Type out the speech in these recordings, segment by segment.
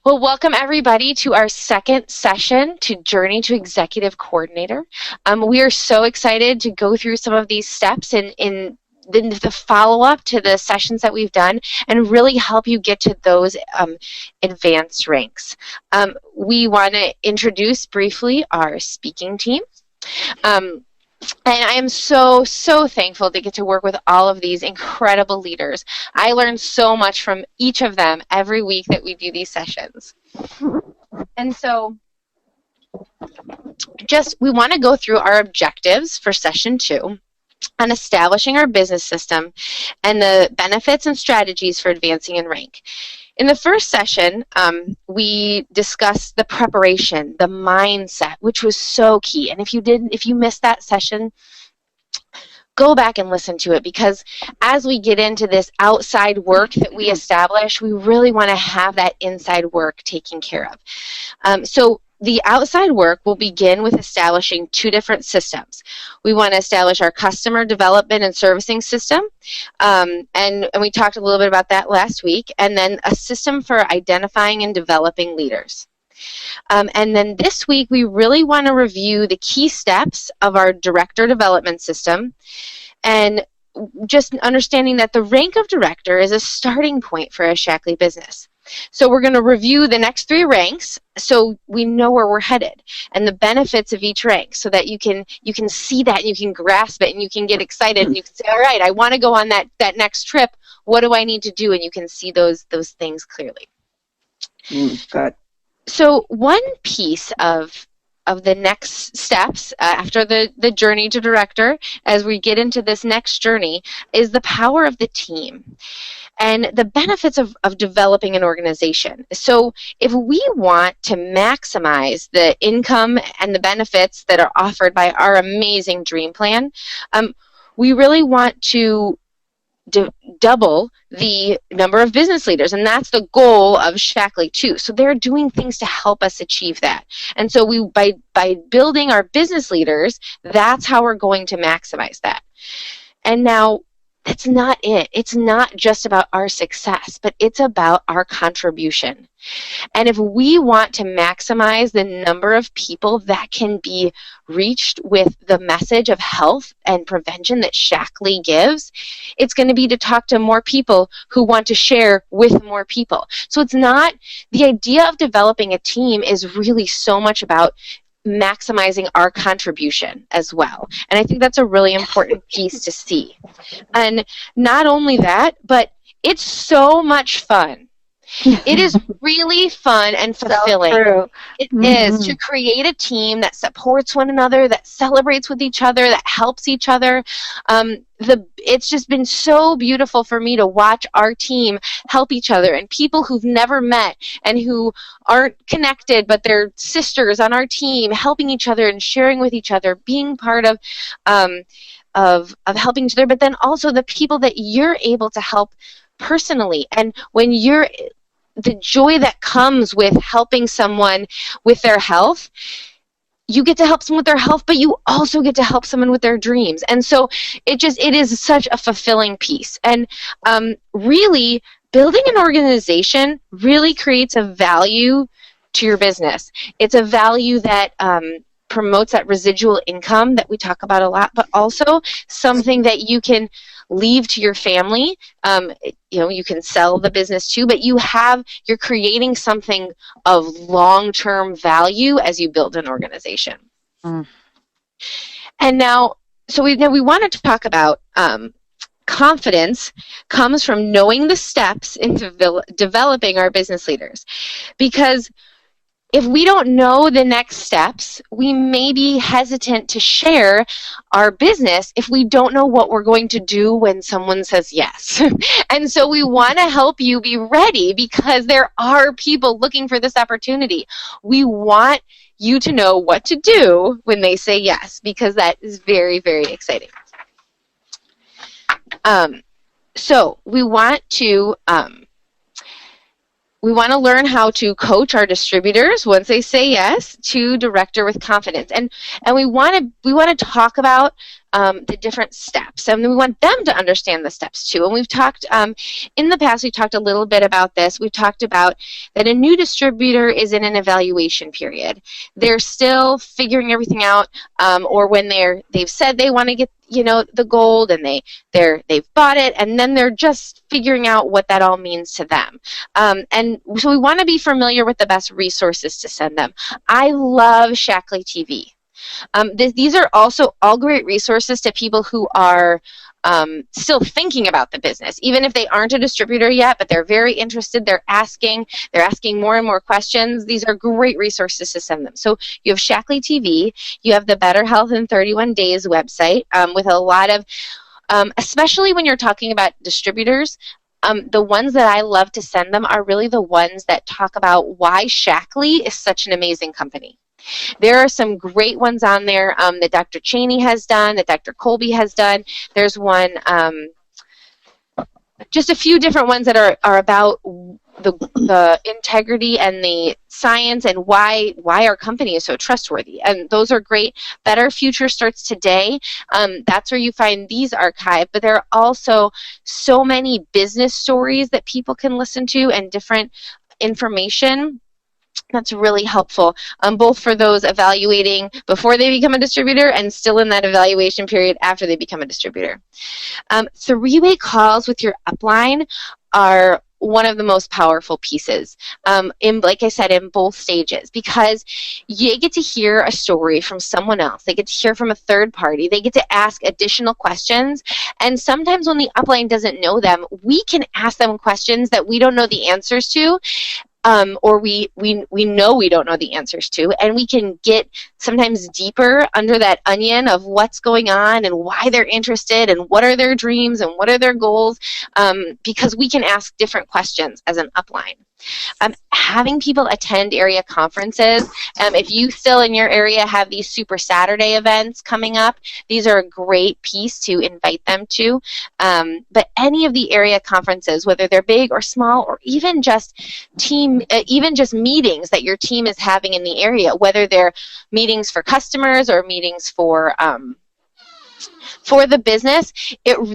Well, welcome everybody to our second session to Journey to Executive Coordinator. We are so excited to go through some of these steps in the follow-up to the sessions that we've done and really help you get to those advanced ranks. We want to introduce briefly our speaking team. And I am so thankful to get to work with all of these incredible leaders. I learn so much from each of them every week that we do these sessions. And so we want to go through our objectives for session 2 on establishing our business system and the benefits and strategies for advancing in rank. In the first session, we discussed the preparation, the mindset, which was so key. And if you missed that session, go back and listen to it, because as we get into this outside work that we establish, we really want to have that inside work taken care of. So the outside work will begin with establishing 2 different systems. We want to establish our customer development and servicing system, and we talked a little bit about that last week, and then a system for identifying and developing leaders. And then this week, we really want to review the key steps of our director development system, and just understanding that the rank of director is a starting point for a Shackley business. So we're going to review the next 3 ranks so we know where we're headed and the benefits of each rank, so that you can see that and you can grasp it and you can get excited and you can say, all right, I want to go on that next trip. What do I need to do? And you can see those things clearly. Good. So one piece of the next steps after the journey to director, as we get into this next journey, is the power of the team and the benefits of developing an organization. So if we want to maximize the income and the benefits that are offered by our amazing dream plan, we really want to double the number of business leaders, and that's the goal of Shackley too. So they're doing things to help us achieve that. And so by building our business leaders, that's how we're going to maximize that. And now, that's not it. It's not just about our success, but it's about our contribution. And if we want to maximize the number of people that can be reached with the message of health and prevention that Shackley gives, it's going to be to talk to more people who want to share with more people. So it's not, the idea of developing a team is really so much about maximizing our contribution as well. And I think that's a really important piece to see. And not only that, but it's so much fun. It is really fun and fulfilling. So true. It is to create a team that supports one another, that celebrates with each other, that helps each other. It's just been so beautiful for me to watch our team help each other, and people who've never met and who aren't connected, but they're sisters on our team, helping each other and sharing with each other, being part of helping each other, but then also the people that you're able to help personally. And when the joy that comes with helping someone with their health, you get to help someone with their health, but you also get to help someone with their dreams. And so it is such a fulfilling piece. And really, building an organization really creates a value to your business. It's a value that promotes that residual income that we talk about a lot, but also something that you can leave to your family. You can sell the business too, but you're creating something of long-term value as you build an organization. And now, we wanted to talk about confidence comes from knowing the steps in developing our business leaders. Because if we don't know the next steps, we may be hesitant to share our business if we don't know what we're going to do when someone says yes. And so we want to help you be ready, because there are people looking for this opportunity. We want you to know what to do when they say yes, because that is very, very exciting. So we want to learn how to coach our distributors once they say yes to director with confidence, and we want to talk about the different steps, and we want them to understand the steps too. And we've talked in the past, we've talked a little bit about this. We've talked about that a new distributor is in an evaluation period. They're still figuring everything out, or when they've said they want to get the gold, and they've bought it, and then they're just figuring out what that all means to them. And so we want to be familiar with the best resources to send them. I love Shackley TV. These are also all great resources to people who are still thinking about the business, even if they aren't a distributor yet, but they're very interested. They're asking more and more questions. These are great resources to send them. So you have Shackley TV, you have the Better Health in 31 Days website with a lot of, especially when you're talking about distributors, the ones that I love to send them are really the ones that talk about why Shackley is such an amazing company. There are some great ones on there that Dr. Cheney has done, that Dr. Colby has done. There's one, just a few different ones that are about the integrity and the science and why our company is so trustworthy. And those are great. Better Future starts today. That's where you find these archived. But there are also so many business stories that people can listen to and different information. That's really helpful, both for those evaluating before they become a distributor and still in that evaluation period after they become a distributor. Three-way calls with your upline are one of the most powerful pieces, like I said, in both stages, because you get to hear a story from someone else. They get to hear from a third party. They get to ask additional questions. And sometimes when the upline doesn't know them, we can ask them questions that we don't know the answers to. Or we know we don't know the answers to, and we can get sometimes deeper under that onion of what's going on and why they're interested and what are their dreams and what are their goals, because we can ask different questions as an upline. Having people attend area conferences. If you still in your area have these Super Saturday events coming up, these are a great piece to invite them to. But any of the area conferences, whether they're big or small, or even just meetings that your team is having in the area, whether they're meetings for customers or meetings for the business,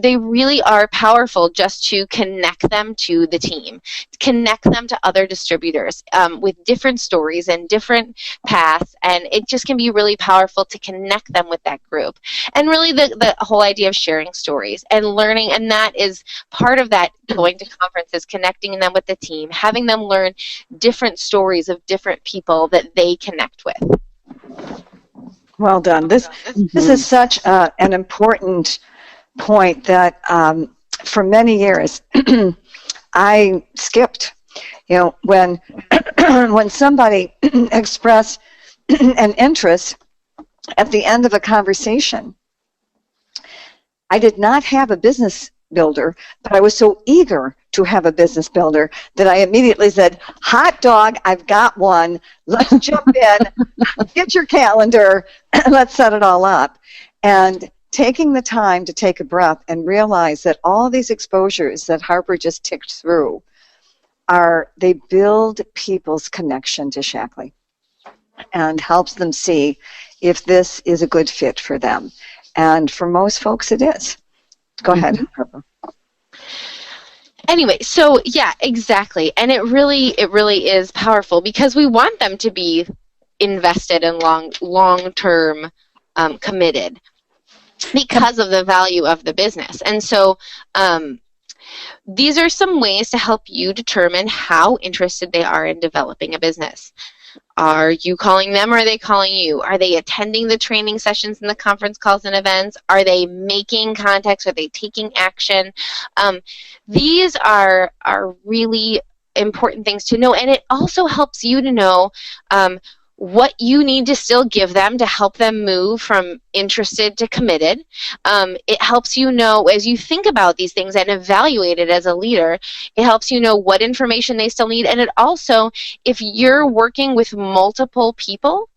they really are powerful just to connect them to the team, connect them to other distributors with different stories and different paths, and it just can be really powerful to connect them with that group. And really the whole idea of sharing stories and learning, and that is part of that, going to conferences, connecting them with the team, having them learn different stories of different people that they connect with. Well done. This is such an important point that for many years I skipped. When when somebody expressed an interest at the end of a conversation, I did not have a business builder, but I was so eager to have a business builder that I immediately said, hot dog, I've got one. Let's jump in, get your calendar, let's set it all up. And taking the time to take a breath and realize that all these exposures that Harper just ticked through they build people's connection to Shackley and helps them see if this is a good fit for them. And for most folks, it is. Go ahead, Harper. Anyway, so yeah, exactly. And it really is powerful because we want them to be invested and long-term committed because of the value of the business. And so these are some ways to help you determine how interested they are in developing a business. Are you calling them or are they calling you? Are they attending the training sessions and the conference calls and events? Are they making contacts? Are they taking action? These are really important things to know, and it also helps you to know what you need to still give them to help them move from interested to committed. It helps you know, as you think about these things and evaluate it as a leader, it helps you know what information they still need. And it also, if you're working with multiple people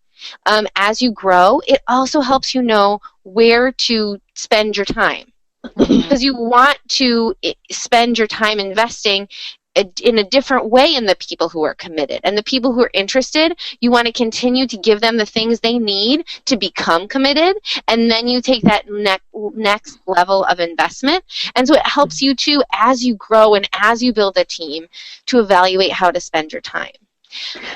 as you grow, it also helps you know where to spend your time. Because you want to spend your time investing in a different way in the people who are committed. And the people who are interested, you want to continue to give them the things they need to become committed, and then you take that next level of investment. And so it helps you to, as you grow and as you build a team, to evaluate how to spend your time.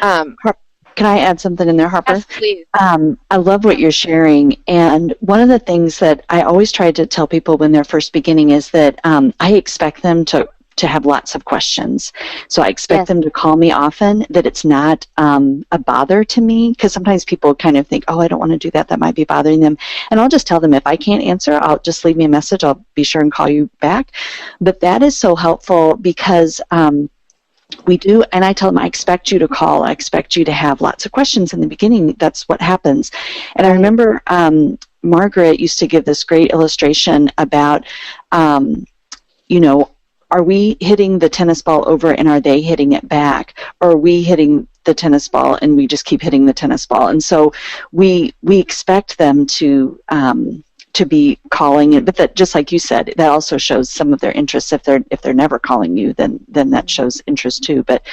Can I add something in there, Harper? Yes, please. I love what you're sharing. And one of the things that I always try to tell people when they're first beginning is that I expect them to have lots of questions. So I expect them to call me often, that it's not a bother to me, because sometimes people kind of think, oh, I don't want to do that. That might be bothering them. And I'll just tell them, if I can't answer, I'll just leave me a message. I'll be sure and call you back. But that is so helpful because we do, and I tell them, I expect you to call. I expect you to have lots of questions in the beginning. That's what happens. And I remember Margaret used to give this great illustration about, are we hitting the tennis ball over and are they hitting it back? Or are we hitting the tennis ball and we just keep hitting the tennis ball? And so we expect them to be calling it, but that, just like you said, that also shows some of their interests. If they're never calling you, then that shows interest too, but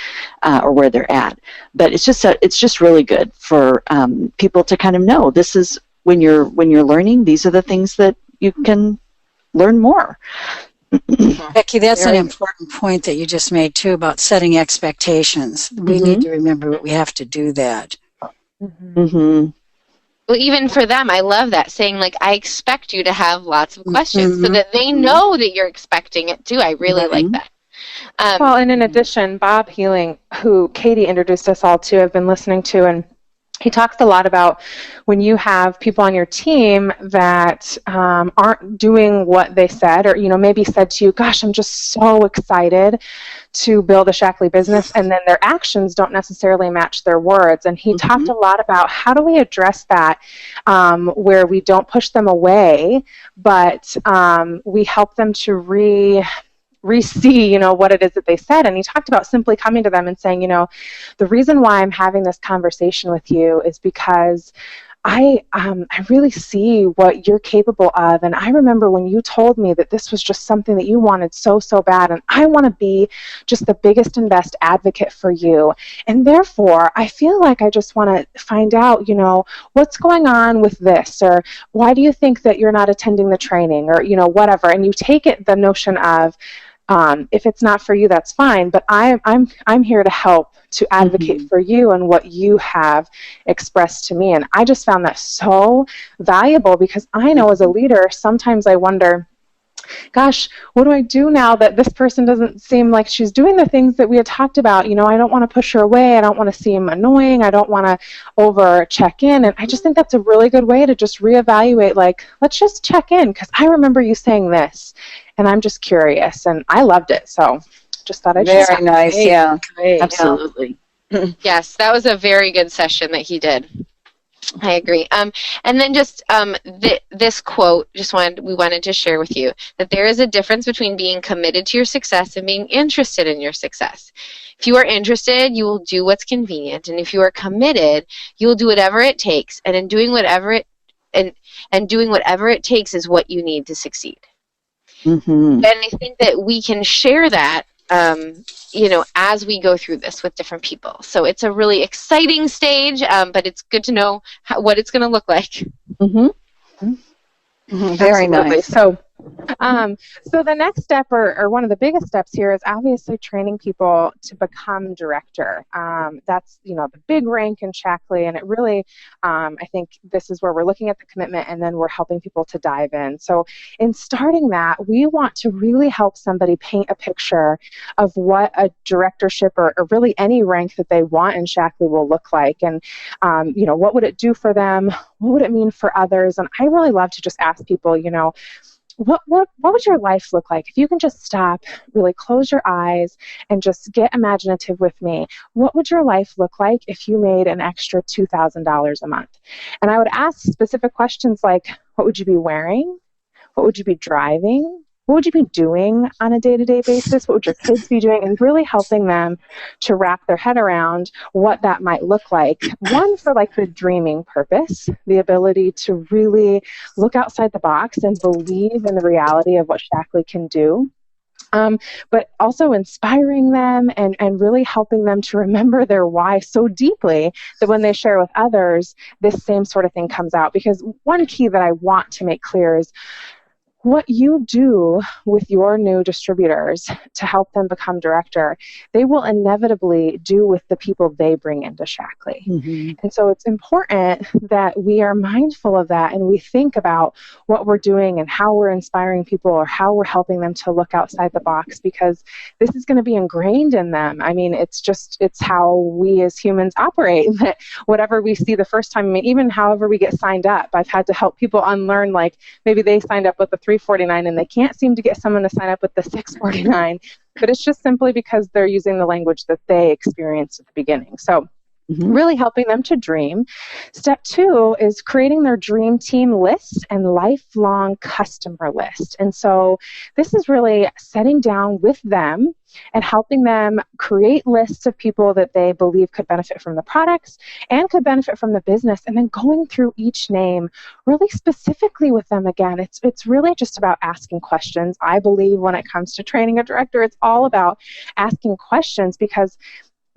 or where they're at. But it's just really good for people to kind of know, this is when you're learning, these are the things that you can learn more. Becky, that's an important point that you just made too about setting expectations. We need to remember that we have to do that. Mm-hmm. Well, even for them, I love that, saying, like, I expect you to have lots of questions so that they know that you're expecting it too. I really like that. Well, and in addition, Bob Healing, who Katie introduced us all to, I've been listening to, and he talks a lot about when you have people on your team that aren't doing what they said, or maybe said to you, gosh, I'm just so excited to build a Shackley business, and then their actions don't necessarily match their words. And he talked a lot about how do we address that, where we don't push them away, but we help them to re-see, what it is that they said. And he talked about simply coming to them and saying, the reason why I'm having this conversation with you is because I really see what you're capable of. And I remember when you told me that this was just something that you wanted so, so bad. And I want to be just the biggest and best advocate for you. And therefore, I feel like I just want to find out, what's going on with this? Or why do you think that you're not attending the training? Or, whatever. And you take it the notion of, if it's not for you, that's fine. But I'm here to help, to advocate for you and what you have expressed to me. And I just found that so valuable, because I know as a leader, sometimes I wonder, gosh, what do I do now that this person doesn't seem like she's doing the things that we had talked about? I don't want to push her away. I don't want to seem annoying. I don't want to over check in. And I just think that's a really good way to just reevaluate, like, let's just check in, because I remember you saying this and I'm just curious, and I loved it. So just thought I'd Very nice. Yeah, Great. Absolutely. Yes, that was a very good session that he did. I agree. And then just this quote, we wanted to share with you that there is a difference between being committed to your success and being interested in your success. If you are interested, you will do what's convenient, and if you are committed, you will do whatever it takes. And in doing whatever it takes is what you need to succeed. And I think that we can share that, as we go through this with different people. So it's a really exciting stage, but it's good to know what it's going to look like. Very nice. So the next step, or one of the biggest steps here, is obviously training people to become director. That's the big rank in Shackley, and it really, I think this is where we're looking at the commitment, and then we're helping people to dive in. So in starting that, we want to really help somebody paint a picture of what a directorship or really any rank that they want in Shackley will look like, and what would it do for them? What would it mean for others? And I really love to just ask people, what would your life look like if you can just stop, really close your eyes, and just get imaginative with me? What would your life look like if you made an extra $2,000 a month? And I would ask specific questions like, what would you be wearing? What would you be driving? What would you be doing on a day-to-day basis? What would your kids be doing? And really helping them to wrap their head around what that might look like. One, for like the dreaming purpose, the ability to really look outside the box and believe in the reality of what Shackley can do. but also inspiring them and really helping them to remember their why so deeply that when they share with others, this same sort of thing comes out. Because one key that I want to make clear is what you do with your new distributors to help them become director, they will inevitably do with the people they bring into Shackley. Mm-hmm. And so it's important that we are mindful of that and we think about what we're doing and how we're inspiring people or how we're helping them to look outside the box, because this is going to be ingrained in them. I mean, it's how we as humans operate, that whatever we see the first time, I mean, even however we get signed up, I've had to help people unlearn, like maybe they signed up with the $3.49 and they can't seem to get someone to sign up with the $6.49, but it's just simply because they're using the language that they experienced at the beginning. So really helping them to dream. Step 2 is creating their dream team list and lifelong customer list. And so this is really sitting down with them and helping them create lists of people that they believe could benefit from the products and could benefit from the business, and then going through each name really specifically with them again. It's really just about asking questions. I believe when it comes to training a director, it's all about asking questions, because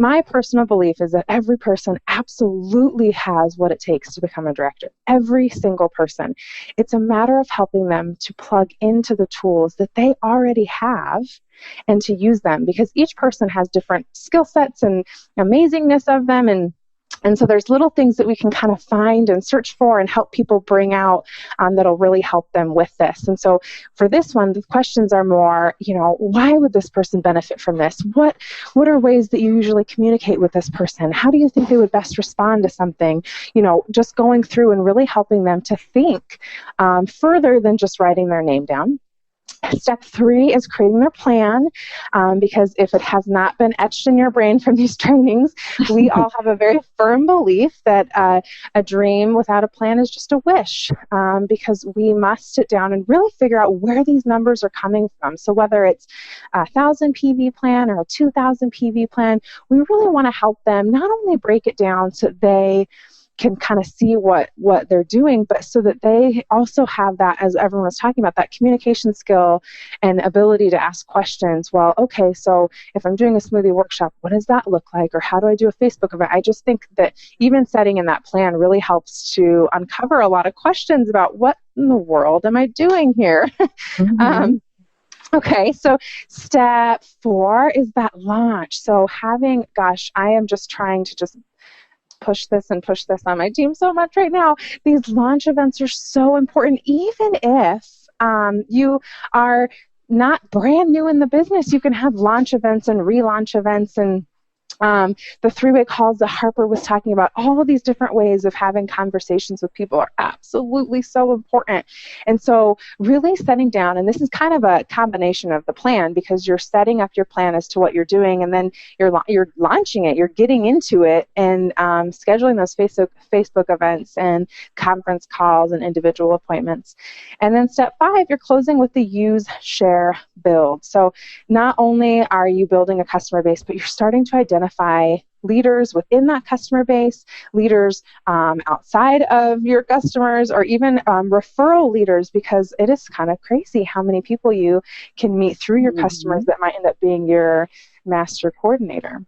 my personal belief is that every person absolutely has what it takes to become a director. Every single person. It's a matter of helping them to plug into the tools that they already have and to use them, because each person has different skill sets and amazingness of them, and so there's little things that we can kind of find and search for and help people bring out that'll really help them with this. And so for this one, the questions are more, why would this person benefit from this? What are ways that you usually communicate with this person? How do you think they would best respond to something? Just going through and really helping them to think further than just writing their name down. Step 3 is creating their plan, because if it has not been etched in your brain from these trainings, we all have a very firm belief that a dream without a plan is just a wish, because we must sit down and really figure out where these numbers are coming from. So whether it's a 1,000 PV plan or a 2,000 PV plan, we really want to help them not only break it down so they can kind of see what they're doing, but so that they also have that, as everyone was talking about, that communication skill and ability to ask questions. Well, okay, so if I'm doing a smoothie workshop, what does that look like? Or how do I do a Facebook event? I just think that even setting in that plan really helps to uncover a lot of questions about what in the world am I doing here? Okay, so step 4 is that launch. So I am just trying to just push this on my team so much right now. These launch events are so important. Even if you are not brand new in the business, you can have launch events and relaunch events and the 3-way calls that Harper was talking about. All of these different ways of having conversations with people are absolutely so important. And so really setting down, and this is kind of a combination of the plan, because you're setting up your plan as to what you're doing, and then you're launching it, you're getting into it, and scheduling those Facebook events and conference calls and individual appointments. And then step 5, you're closing with the use, share, build. So not only are you building a customer base, but you're starting to identify leaders within that customer base, leaders outside of your customers, or even referral leaders, because it is kind of crazy how many people you can meet through your customers that might end up being your master coordinator.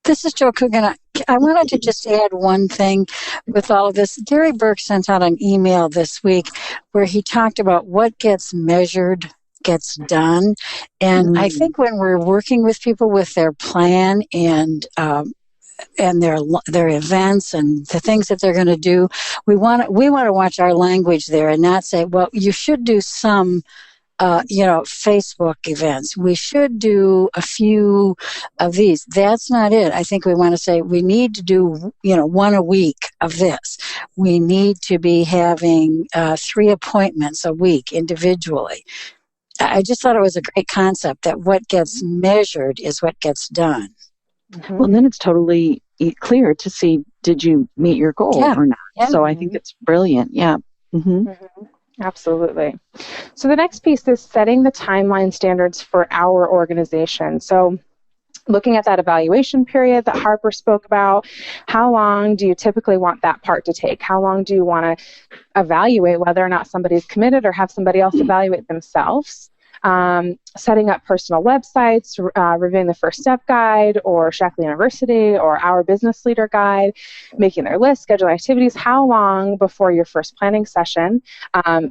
This is Joe Coogan. I wanted to just add one thing with all of this. Gary Burke sent out an email this week where he talked about what gets measured gets done. And I think when we're working with people with their plan and their events and the things that they're going to do, we want to watch our language there and not say, well, you should do some Facebook events. We should do a few of these. That's not it. I think we want to say we need to do, one a week of this. We need to be having 3 appointments a week individually. I just thought it was a great concept that what gets measured is what gets done. Well, then it's totally clear to see, did you meet your goal or not? Yeah. So I think it's brilliant. Yeah. Absolutely. So the next piece is setting the timeline standards for our organization. So looking at that evaluation period that Harper spoke about, how long do you typically want that part to take? How long do you want to evaluate whether or not somebody's committed, or have somebody else evaluate themselves? setting up personal websites, reviewing the First Step Guide or Shackley University or our Business Leader Guide, making their list, scheduling activities. How long before your first planning session?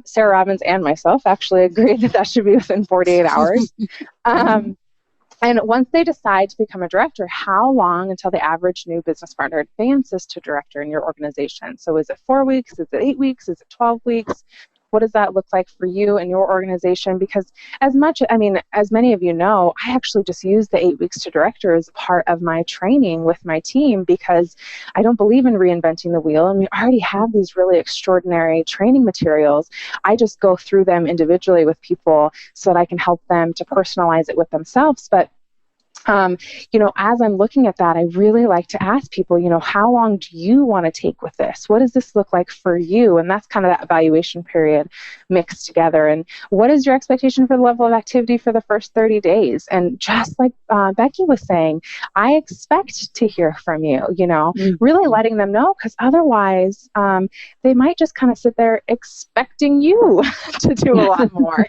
Sarah Robbins and myself actually agreed that should be within 48 hours. And once they decide to become a director, how long until the average new business partner advances to director in your organization? So is it 4 weeks? Is it 8 weeks? Is it 12 weeks? What does that look like for you and your organization? Because as many of you know, I actually just use the 8 weeks to director as part of my training with my team because I don't believe in reinventing the wheel. And we already have these really extraordinary training materials. I just go through them individually with people so that I can help them to personalize it with themselves. But as I'm looking at that, I really like to ask people, how long do you want to take with this? What does this look like for you? And that's kind of that evaluation period mixed together. And what is your expectation for the level of activity for the first 30 days? And just like Becky was saying, I expect to hear from you, really letting them know, because otherwise they might just kind of sit there expecting you to do a lot more.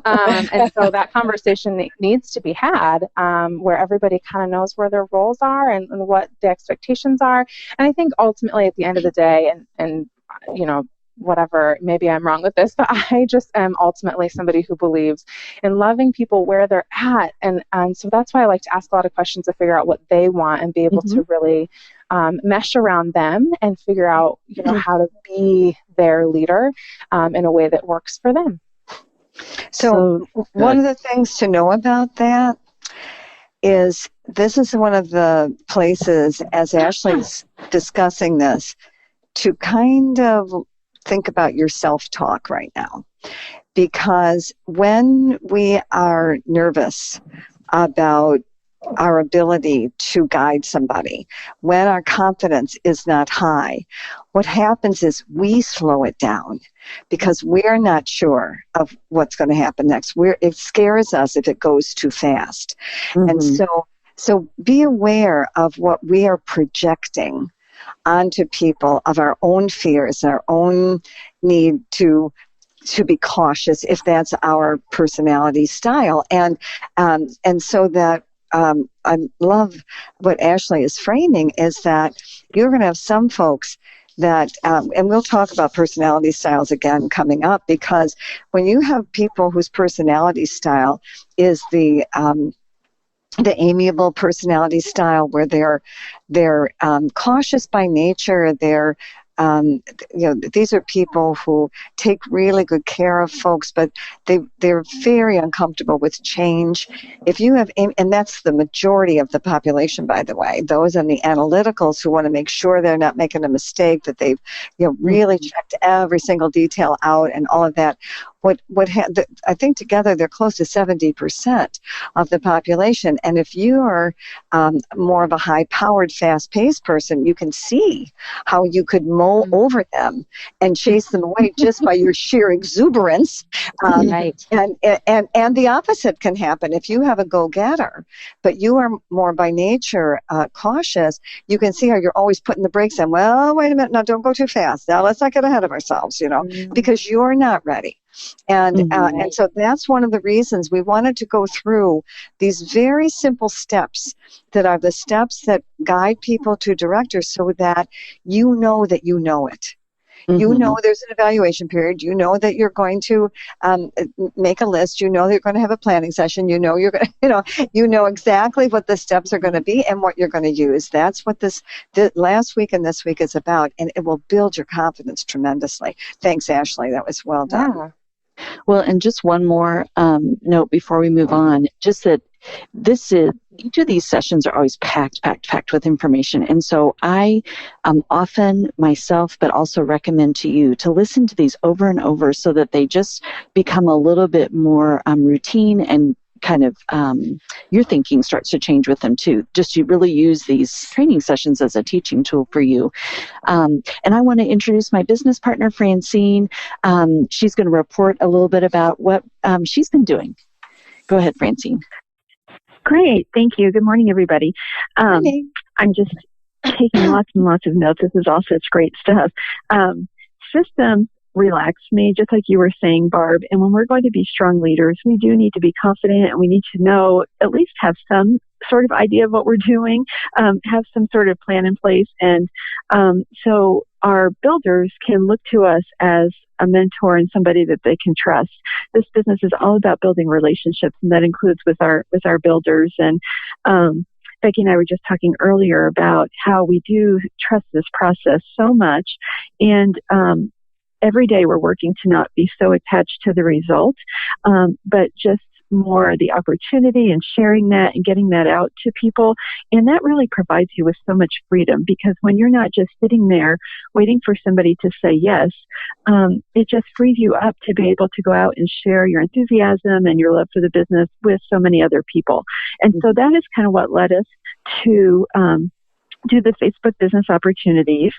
And so that conversation needs to be had where everybody kind of knows where their roles are and what the expectations are. And I think ultimately at the end of the day, and whatever, maybe I'm wrong with this, but I just am ultimately somebody who believes in loving people where they're at. And so that's why I like to ask a lot of questions to figure out what they want and be able to really mesh around them and figure out, how to be their leader in a way that works for them. So one of the things to know about that is this is one of the places, as Ashley's discussing this, to kind of think about your self-talk right now. Because when we are nervous about our ability to guide somebody, when our confidence is not high, what happens is we slow it down because we're not sure of what's going to happen next. It scares us if it goes too fast. Mm-hmm. And so be aware of what we are projecting onto people, of our own fears, our own need to be cautious if that's our personality style. And so that I love what Ashley is framing is that you're going to have some folks that, and we'll talk about personality styles again coming up, because when you have people whose personality style is the amiable personality style, where they're cautious by nature, they're these are people who take really good care of folks, but they're very uncomfortable with change. If you have, and that's the majority of the population, by the way, those and the analyticals who want to make sure they're not making a mistake, that they've really checked every single detail out and all of that. I think together they're close to 70% of the population. And if you are more of a high-powered, fast-paced person, you can see how you could mull over them and chase them away just by your sheer exuberance. Right. And the opposite can happen. If you have a go-getter, but you are more by nature cautious, you can see how you're always putting the brakes on. Well, wait a minute. Now, don't go too fast. Now, let's not get ahead of ourselves, because you're not ready. And so that's one of the reasons we wanted to go through these very simple steps that are the steps that guide people to directors, so that you know that you know it. Mm-hmm. You know there's an evaluation period. You know that you're going to make a list. You know that you're going to have a planning session. You know you're going to, you know exactly what the steps are going to be and what you're going to use. That's what the last week and this week is about, and it will build your confidence tremendously. Thanks, Ashley. That was well done. Yeah. Well, and just one more note before we move on, just that each of these sessions are always packed with information. And so I often myself, but also recommend to you to listen to these over and over so that they just become a little bit more routine, and kind of your thinking starts to change with them too. Just to really use these training sessions as a teaching tool for you. And I want to introduce my business partner, Francine. She's going to report a little bit about what she's been doing. Go ahead, Francine. Great. Thank you. Good morning, everybody. I'm just taking lots and lots of notes. This is all such great stuff. Systems relax me, just like you were saying, Barb. And when we're going to be strong leaders, we do need to be confident, and we need to know, at least have some sort of idea of what we're doing, have some sort of plan in place. And so our builders can look to us as a mentor and somebody that they can trust. This business is all about building relationships, and that includes with our builders. And Becky and I were just talking earlier about how we do trust this process so much. And every day we're working to not be so attached to the result, but just more the opportunity and sharing that and getting that out to people. And that really provides you with so much freedom, because when you're not just sitting there waiting for somebody to say yes, it just frees you up to be able to go out and share your enthusiasm and your love for the business with so many other people. And so that is kind of what led us to do the Facebook business opportunities.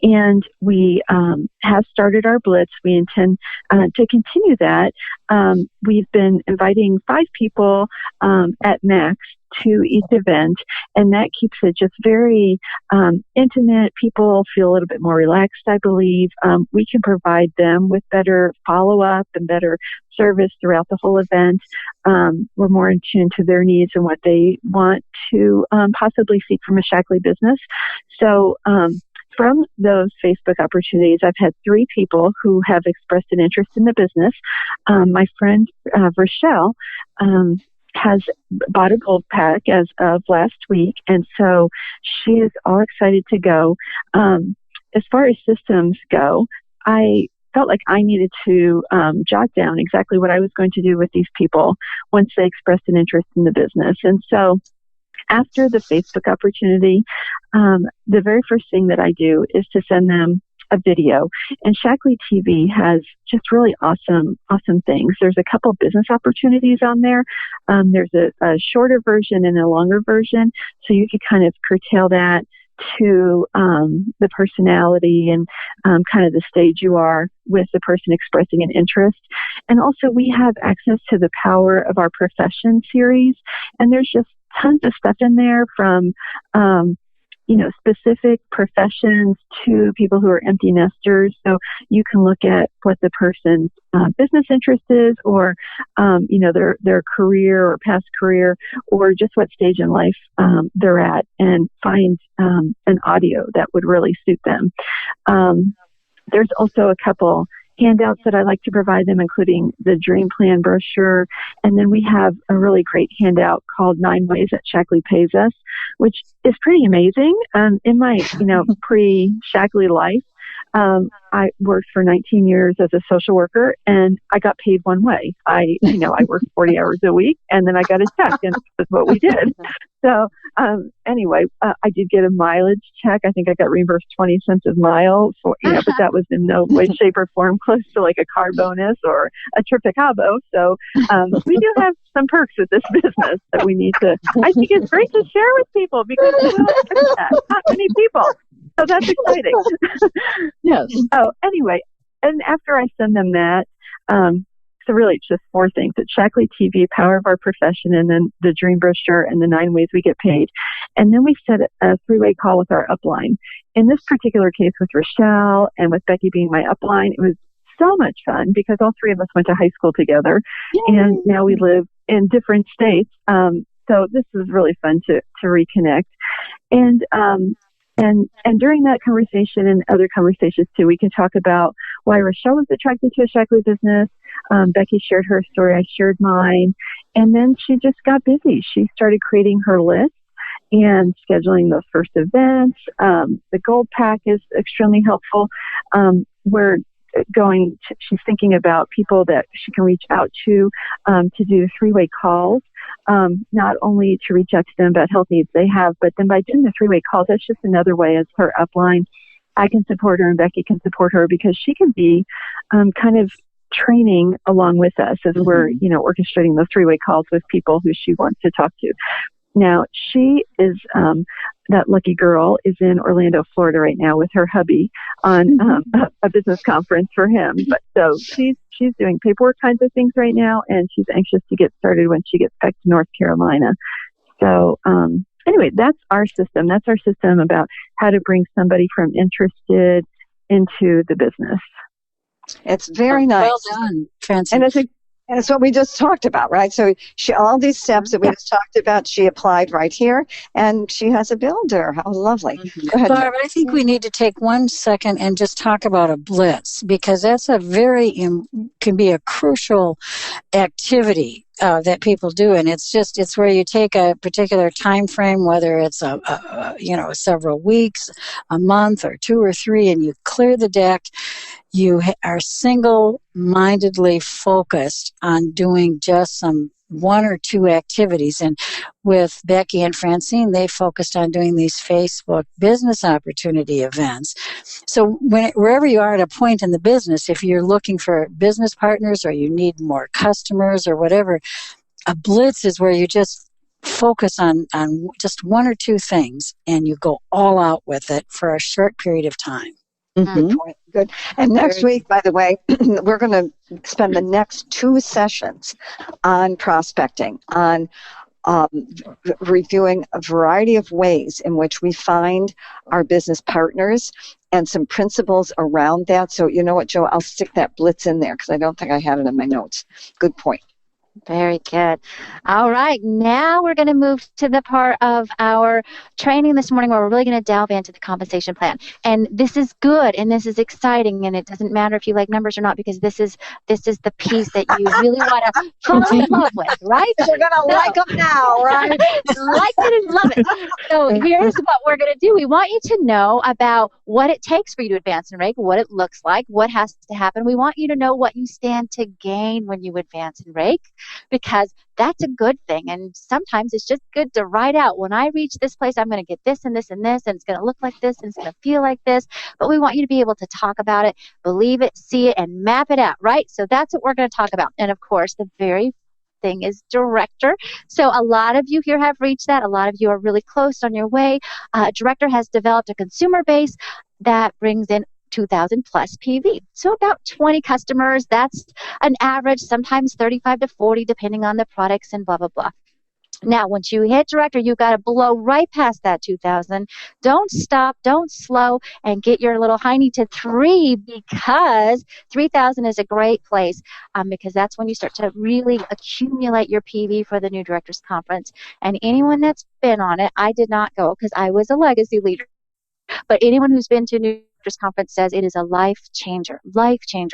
And we have started our Blitz. We intend to continue that. We've been inviting 5 people at max to each event, and that keeps it just very intimate. People feel a little bit more relaxed, I believe. We can provide them with better follow-up and better service throughout the whole event. We're more in tune to their needs and what they want to possibly seek from a Shackley business. So from those Facebook opportunities, I've had 3 people who have expressed an interest in the business. My friend Rochelle has bought a gold pack as of last week, and so she is all excited to go. As far as systems go, I felt like I needed to jot down exactly what I was going to do with these people once they expressed an interest in the business. And so after the Facebook opportunity, the very first thing that I do is to send them a video. And Shackley TV has just really awesome things. There's a couple business opportunities on there. There's a shorter version and a longer version, so you could kind of curtail that to the personality and kind of the stage you are with the person expressing an interest. And also we have access to the Power of Our Profession series, and there's just tons of stuff in there from specific professions to people who are empty nesters. So you can look at what the person's business interest is, or their career or past career, or just what stage in life they're at, and find an audio that would really suit them. There's also a couple handouts that I like to provide them, including the Dream Plan brochure. And then we have a really great handout called 9 Ways That Shackley Pays Us, which is pretty amazing. In my, pre-Shackley life, I worked for 19 years as a social worker, and I got paid one way. I worked 40 hours a week, and then I got a check, and that's what we did. So anyway, I did get a mileage check. I think I got reimbursed 20 cents a mile for, but that was in no way, shape, or form close to like a car bonus or a trip to Cabo. So we do have some perks with this business that we need to, I think it's great to share with people, because not many people. So that's exciting. Yes. Oh, anyway, and after I send them that, so really it's just 4 things. It's Shackley TV, Power of Our Profession, and then the Dream Brochure, and the 9 Ways We Get Paid. And then we set a 3-way call with our upline. In this particular case with Rochelle and with Becky being my upline, it was so much fun because all 3 of us went to high school together. Yay! And now we live in different states. So this was really fun to reconnect. And during that conversation and other conversations too, we can talk about why Rochelle was attracted to a Shackley business. Becky shared her story, I shared mine, and then she just got busy. She started creating her list and scheduling those first events. The Gold Pack is extremely helpful. She's thinking about people that she can reach out to do 3-way calls, not only to reach out to them about health needs they have, but then by doing the 3-way calls, that's just another way as her upline. I can support her and Becky can support her, because she can be kind of training along with us as we're, orchestrating those 3-way calls with people who she wants to talk to. Now, she is, that lucky girl is in Orlando, Florida right now with her hubby on a business conference for him. But so she's doing paperwork kinds of things right now, and she's anxious to get started when she gets back to North Carolina. So anyway, that's our system. That's our system about how to bring somebody from interested into the business. It's very Well nice. done, Francie. And it's what we just talked about, right? So all these steps that we just talked about, she applied right here, and she has a builder. How lovely. Go ahead, Barb, I think we need to take 1 second and just talk about a blitz, because that's can be a crucial activity that people do, and it's where you take a particular time frame, whether it's several weeks, a month, or 2 or 3, and you clear the deck. You are single-mindedly focused on doing just some 1 or 2 activities. And with Becky and Francine, they focused on doing these Facebook business opportunity events. So wherever you are at a point in the business, if you're looking for business partners or you need more customers or whatever, a blitz is where you just focus on just 1 or 2 things and you go all out with it for a short period of time. Good point. Good. And next week, by the way, we're going to spend the next 2 sessions on prospecting, on reviewing a variety of ways in which we find our business partners and some principles around that. So you know what, Joe, I'll stick that blitz in there because I don't think I had it in my notes. Good point. Very good. All right. Now we're going to move to the part of our training this morning where we're really going to delve into the compensation plan. And this is good and this is exciting, and it doesn't matter if you like numbers or not, because this is the piece that you really want to fall in love with, right? You're going to like them now, right? Like it and love it. So here's what we're going to do. We want you to know about what it takes for you to advance in rate, what it looks like, what has to happen. We want you to know what you stand to gain when you advance in rate, because that's a good thing. And sometimes it's just good to write out, when I reach this place, I'm going to get this and this and this, and it's going to look like this, and it's going to feel like this. But we want you to be able to talk about it, believe it, see it, and map it out, right? So that's what we're going to talk about. And of course, the very thing is director. So a lot of you here have reached that. A lot of you are really close on your way. Director has developed a consumer base that brings in 2,000 plus PV. So about 20 customers. That's an average, sometimes 35 to 40, depending on the products and blah, blah, blah. Now, once you hit director, you've got to blow right past that 2,000. Don't stop, don't slow, and get your little hiney to 3, because 3,000 is a great place, because that's when you start to really accumulate your PV for the new directors conference. And anyone that's been on it, I did not go because I was a legacy leader, but anyone who's been to New Directors Conference says it is a life changer.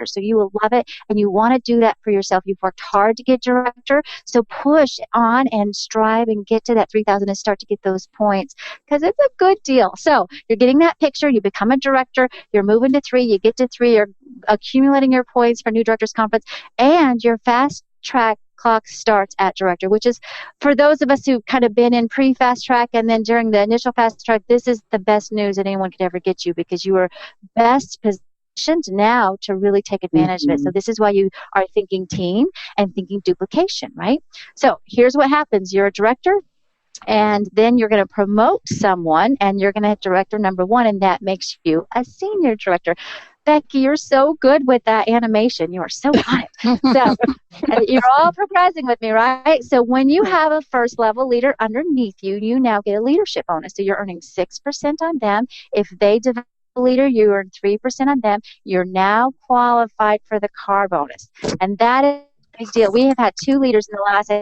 So you will love it, and you want to do that for yourself. You've worked hard to get director, so push on and strive and get to that 3,000 and start to get those points, because it's a good deal. So you're getting that picture. You become a director. You're moving to 3. You get to 3. You're accumulating your points for New Directors Conference, and your fast track clock starts at director, which is, for those of us who kind of been in pre-fast track and then during the initial fast track, this is the best news that anyone could ever get you, because you are best positioned now to really take advantage of it. So this is why you are thinking team and thinking duplication, right? So here's what happens. You're a director, and then you're going to promote someone, and you're going to hit director number 1, and that makes you a senior director. Becky, you're so good with that animation. You are so on it. So you're all progressing with me, right? So when you have a first level leader underneath you, you now get a leadership bonus. So you're earning 6% on them. If they develop a leader, you earn 3% on them. You're now qualified for the car bonus. And that is a big deal. We have had 2 leaders in the last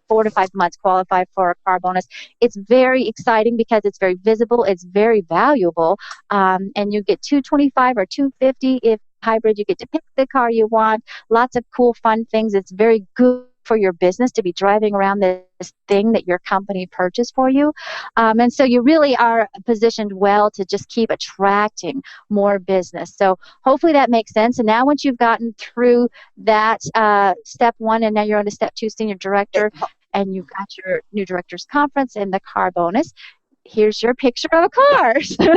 4 to 5 months qualified for a car bonus. It's very exciting because it's very visible, it's very valuable, and you get $225 or $250 if hybrid. You get to pick the car you want. Lots of cool, fun things. It's very good for your business to be driving around this thing that your company purchased for you. And so you really are positioned well to just keep attracting more business. So hopefully that makes sense. And now once you've gotten through that step 1, and now you're on to step 2, senior director, and you've got your new directors conference and the car bonus, here's your picture of a car. Visualize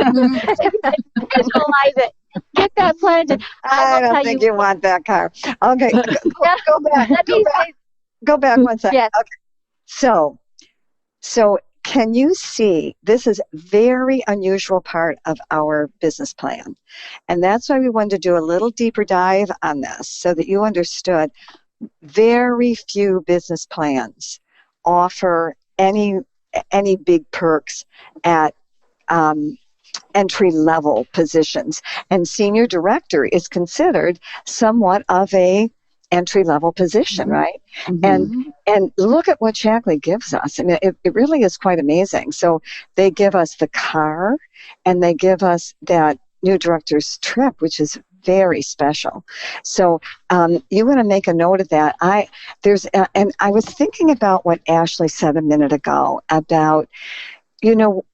it. Get that planted. I don't think you want that car. Okay, go back. Go back 1 second. Yes. Okay. So can you see, this is very unusual part of our business plan. And that's why we wanted to do a little deeper dive on this, so that you understood very few business plans offer any big perks at entry-level positions. And senior director is considered somewhat of a entry-level position, right? And look at what Shackley gives us. I mean, it really is quite amazing. So they give us the car, and they give us that new director's trip, which is very special. So you want to make a note of that. And I was thinking about what Ashley said a minute ago about,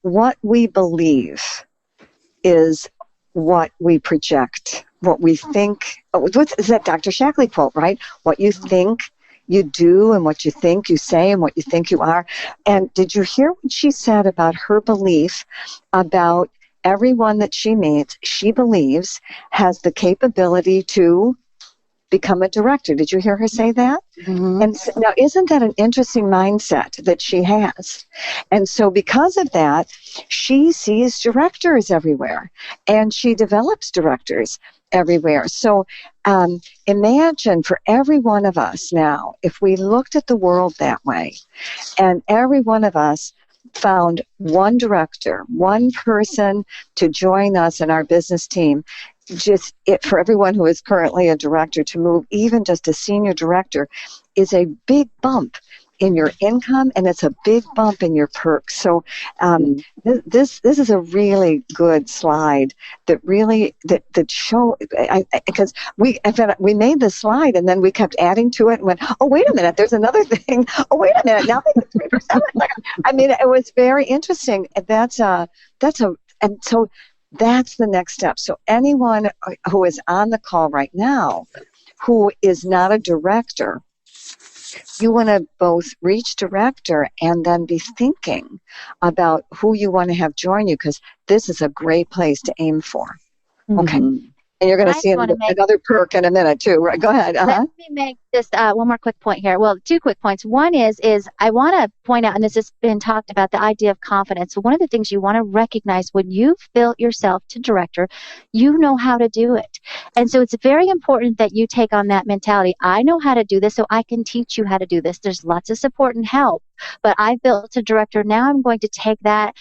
what we believe is what we project, what we think. Is that Dr. Shackley quote, right? What you think you do, and what you think you say, and what you think you are. And did you hear what she said about her belief about everyone that she meets, she believes has the capability to become a director? Did you hear her say that? And so, now, isn't that an interesting mindset that she has? And so because of that, she sees directors everywhere, and she develops directors everywhere. So imagine for every one of us now, if we looked at the world that way, and every one of us found one director, one person to join us in our business team, for everyone who is currently a director to move even just a senior director is a big bump in your income, and it's a big bump in your perks. So this is a really good slide that really that show, because we made the slide and then we kept adding to it and went, oh wait a minute, there's another thing. Oh wait a minute, now they have 3%. I mean, it was very interesting. And so that's the next step. So anyone who is on the call right now who is not a director, you want to both reach director and then be thinking about who you want to have join you, because this is a great place to aim for. Okay. And you're going to see another perk in a minute too. Right? Go ahead. Let me make just one more quick point here. Well, two quick points. One is I want to point out, and this has been talked about, the idea of confidence. So one of the things you want to recognize when you've built yourself to director, you know how to do it. And so it's very important that you take on that mentality. I know how to do this, so I can teach you how to do this. There's lots of support and help, but I've built a director. Now I'm going to take that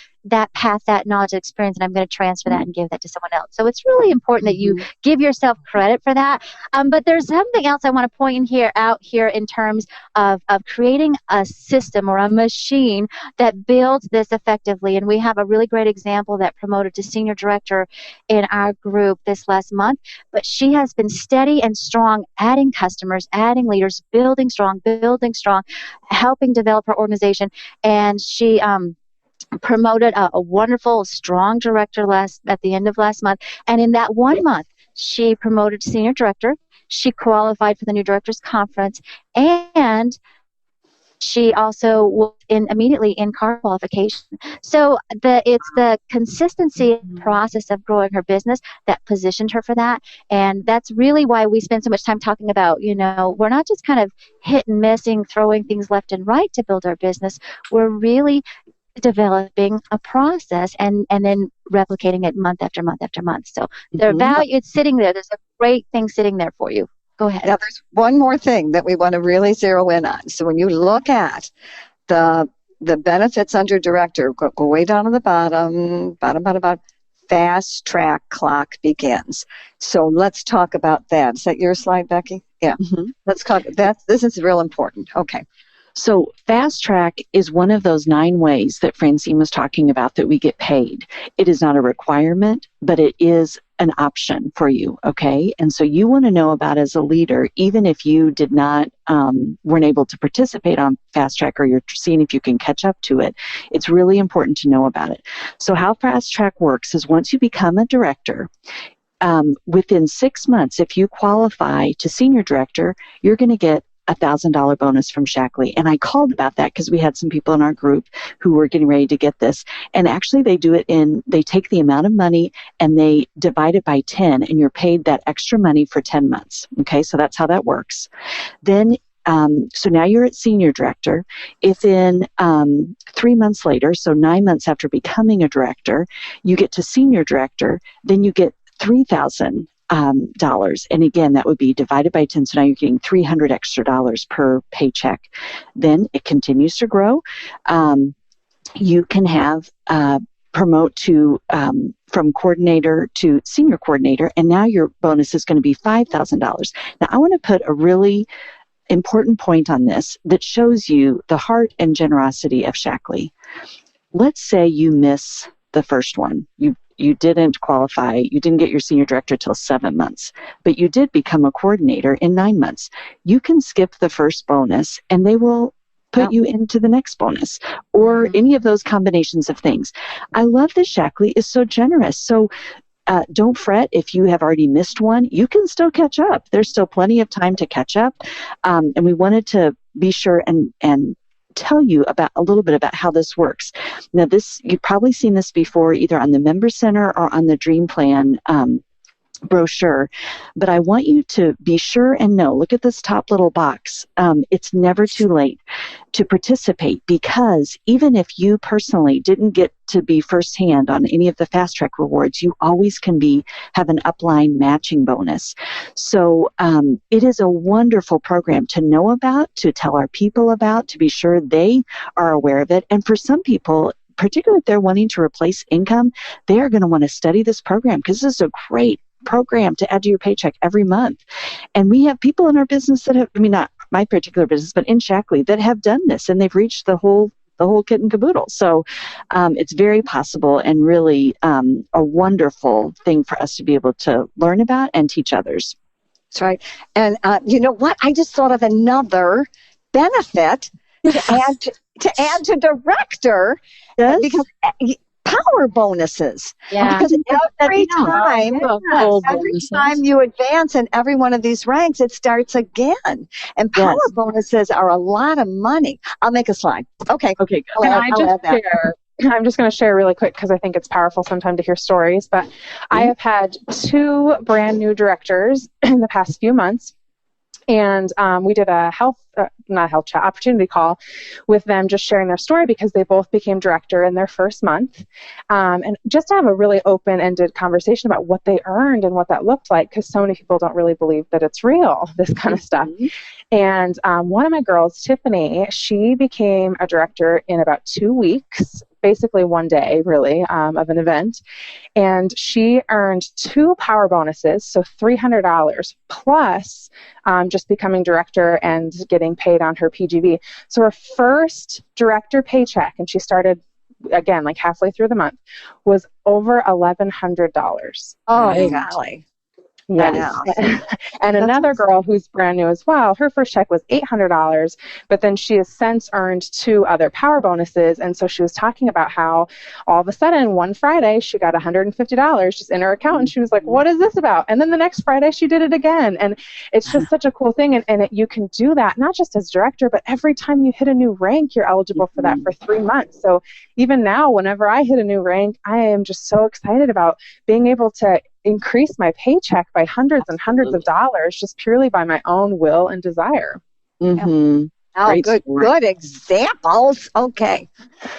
path, that knowledge, experience, and I'm going to transfer that and give that to someone else. So it's really important that you give yourself credit for that. But there's something else I want to point out here in terms of creating a system or a machine that builds this effectively. And we have a really great example that promoted to senior director in our group this last month. But she has been steady and strong, adding customers, adding leaders, building strong, helping develop her organization. And she promoted a wonderful, strong director at the end of last month. And in that 1 month, she promoted to senior director. She qualified for the new directors conference, and she also was immediately in car qualification. So it's the consistency process of growing her business that positioned her for that. And that's really why we spend so much time talking about, we're not just kind of hit and missing, throwing things left and right to build our business. We're really developing a process and then replicating it month after month after month. So the value, it's sitting there. There's a great thing sitting there for you. Go ahead. Now, there's one more thing that we want to really zero in on. So when you look at the benefits under director, go way down to the bottom, fast track clock begins. So let's talk about that. Is that your slide, Becky? Yeah. Let's talk. This is real important. Okay. So fast track is one of those 9 ways that Francine was talking about that we get paid. It is not a requirement, but it is an option for you, okay? And so you want to know about, as a leader, even if you did not, weren't able to participate on fast track, or you're seeing if you can catch up to it, it's really important to know about it. So how fast track works is once you become a director, within 6 months, if you qualify to senior director, you're going to get $1,000 bonus from Shackley. And I called about that because we had some people in our group who were getting ready to get this. And actually they take the amount of money and they divide it by 10, and you're paid that extra money for 10 months. Okay, so that's how that works. Then so now you're at senior director. If in 3 months later, so 9 months after becoming a director, you get to senior director, then you get $3,000. And again, that would be divided by 10. So now you're getting $300 extra per paycheck. Then it continues to grow. You can have promote to from coordinator to senior coordinator, and now your bonus is going to be $5,000. Now, I want to put a really important point on this that shows you the heart and generosity of Shackley. Let's say you miss the first one. You didn't qualify. You didn't get your senior director till 7 months, but you did become a coordinator in 9 months. You can skip the first bonus and they will put you into the next bonus or any of those combinations of things. I love that Shackley is so generous. So don't fret if you have already missed one. You can still catch up. There's still plenty of time to catch up. And we wanted to be sure and tell you about a little bit about how this works. Now, you've probably seen this before, either on the Member Center or on the Dream Plan brochure, but I want you to be sure and know, look at this top little box. It's never too late to participate, because even if you personally didn't get to be firsthand on any of the fast track rewards, you always can have an upline matching bonus. So it is a wonderful program to know about, to tell our people about, to be sure they are aware of it. And for some people, particularly if they're wanting to replace income, they are going to want to study this program, because this is a great program to add to your paycheck every month. And we have people in our business that have, not my particular business, but in Shackley, that have done this, and they've reached the whole kit and caboodle. So it's very possible, and really a wonderful thing for us to be able to learn about and teach others. That's right. And you know what? I just thought of another benefit to add to director, Yes. because power bonuses. Yeah. Because every time you advance in every one of these ranks, it starts again. And power bonuses are a lot of money. I'll make a slide. Okay. I'm just going to share really quick, because I think it's powerful sometimes to hear stories. But I have had 2 brand new directors in the past few months. And we did a opportunity call with them, just sharing their story, because they both became director in their first month. And just to have a really open-ended conversation about what they earned and what that looked like, because so many people don't really believe that it's real, this kind of stuff. And one of my girls, Tiffany, she became a director in about 2 weeks, basically one day, really, of an event. And she earned 2 power bonuses, so $300 plus just becoming director and getting paid on her PGV. So her first director paycheck, and she started, again, like halfway through the month, was over $1,100. Oh, golly. Yes. And another girl who's brand new as well, her first check was $800, but then she has since earned 2 other power bonuses. And so she was talking about how all of a sudden one Friday she got $150 just in her account, and she was like, what is this about? And then the next Friday she did it again. And it's just such a cool thing. And you can do that not just as director, but every time you hit a new rank, you're eligible for that for 3 months. So even now, whenever I hit a new rank, I am just so excited about being able to increase my paycheck by hundreds and hundreds of dollars, just purely by my own will and desire. Mm-hmm. Oh, good examples. Okay.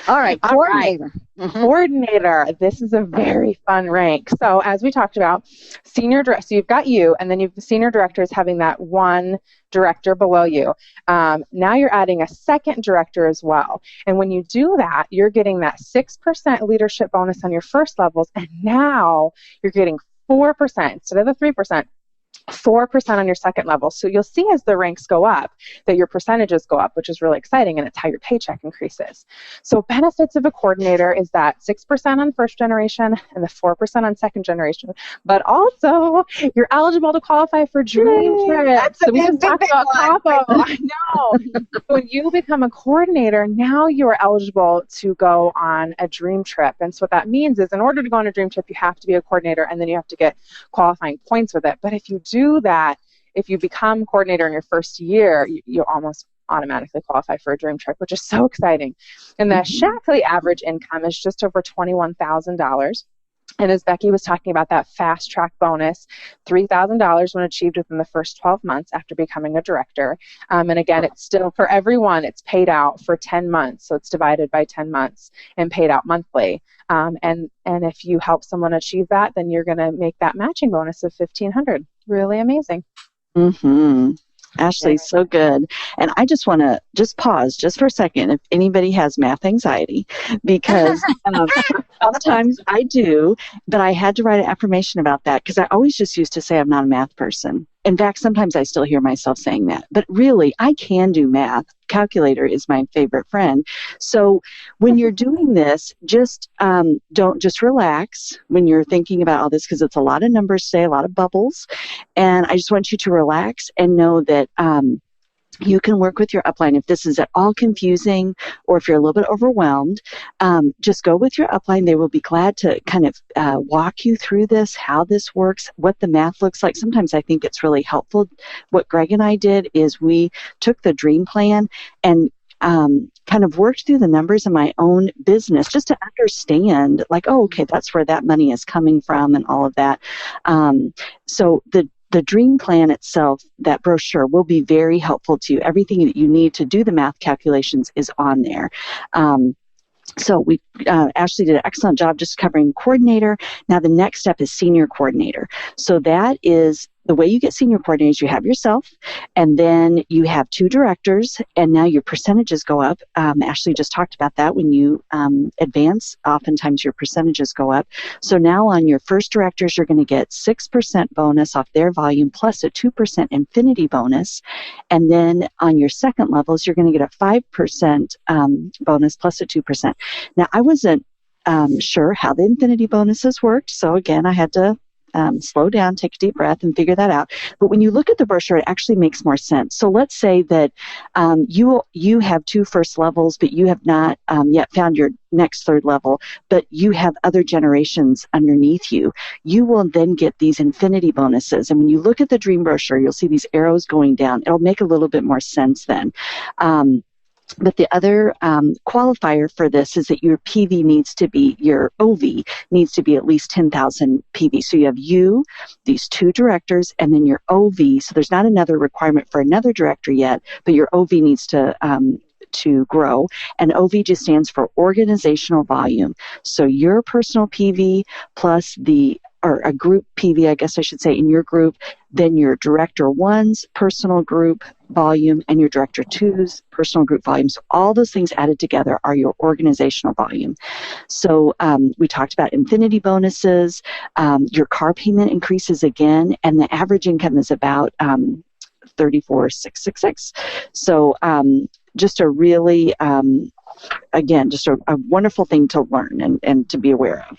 All right. Coordinator. Coordinator. This is a very fun rank. So as we talked about, senior director, so you've got you, and then you've the senior directors having that one director below you. Now you're adding a second director as well. And when you do that, you're getting that 6% leadership bonus on your first levels. And now you're getting 4% instead of the 3%. 4% on your second level. So you'll see as the ranks go up that your percentages go up, which is really exciting, and it's how your paycheck increases. So benefits of a coordinator is that 6% on first generation and the 4% on second generation. But also, you're eligible to qualify for Dream Trips. So we just talked about Capo. I know. When you become a coordinator, now you are eligible to go on a Dream Trip. And so what that means is, in order to go on a Dream Trip, you have to be a coordinator, and then you have to get qualifying points with it. But if you do that, if you become coordinator in your first year, you almost automatically qualify for a Dream Trip, which is so exciting. And the Shackley average income is just over $21,000. And as Becky was talking about, that fast track bonus, $3,000 when achieved within the first 12 months after becoming a director. And again, it's still, for everyone, it's paid out for 10 months. So it's divided by 10 months and paid out monthly. And if you help someone achieve that, then you're going to make that matching bonus of $1,500. Really amazing. Mm-hmm. Ashley, so good. And I just want to just pause just for a second if anybody has math anxiety, because sometimes I do, but I had to write an affirmation about that because I always just used to say I'm not a math person. In fact, sometimes I still hear myself saying that. But really, I can do math. Calculator is my favorite friend. So when you're doing this, just don't just relax when you're thinking about all this because it's a lot of numbers today, a lot of bubbles. And I just want you to relax and know that you can work with your upline. If this is at all confusing or if you're a little bit overwhelmed, just go with your upline. They will be glad to kind of walk you through this, how this works, what the math looks like. Sometimes I think it's really helpful. What Greg and I did is we took the dream plan and kind of worked through the numbers in my own business just to understand, like, oh, okay, that's where that money is coming from and all of that. So the dream plan itself, that brochure, will be very helpful to you. Everything that you need to do the math calculations is on there. So Ashley did an excellent job just covering coordinator. Now the next step is senior coordinator. So that is the way you get senior coordinators. You have yourself, and then you have 2 directors, and now your percentages go up. Ashley just talked about that. When you advance, oftentimes your percentages go up. So now on your first directors, you're going to get 6% bonus off their volume plus a 2% infinity bonus. And then on your second levels, you're going to get a 5% bonus plus a 2%. Now, I wasn't sure how the infinity bonuses worked. So again, I had to slow down, take a deep breath, and figure that out. But when you look at the brochure, it actually makes more sense. So let's say that you have 2 first levels, but you have not yet found your next third level, but you have other generations underneath you. You will then get these infinity bonuses. And when you look at the dream brochure, you'll see these arrows going down. It'll make a little bit more sense then. But the other qualifier for this is that your PV needs to be, your OV needs to be at least 10,000 PV. So you have these 2 directors, and then your OV. So there's not another requirement for another director yet, but your OV needs to grow. And OV just stands for organizational volume. So your personal PV plus or a group PV, I guess I should say, in your group, then your director 1's personal group volume and your director 2's personal group volume. So all those things added together are your organizational volume. So we talked about infinity bonuses. Your car payment increases again, and the average income is about 34,666. So just a really, again, just a wonderful thing to learn and to be aware of.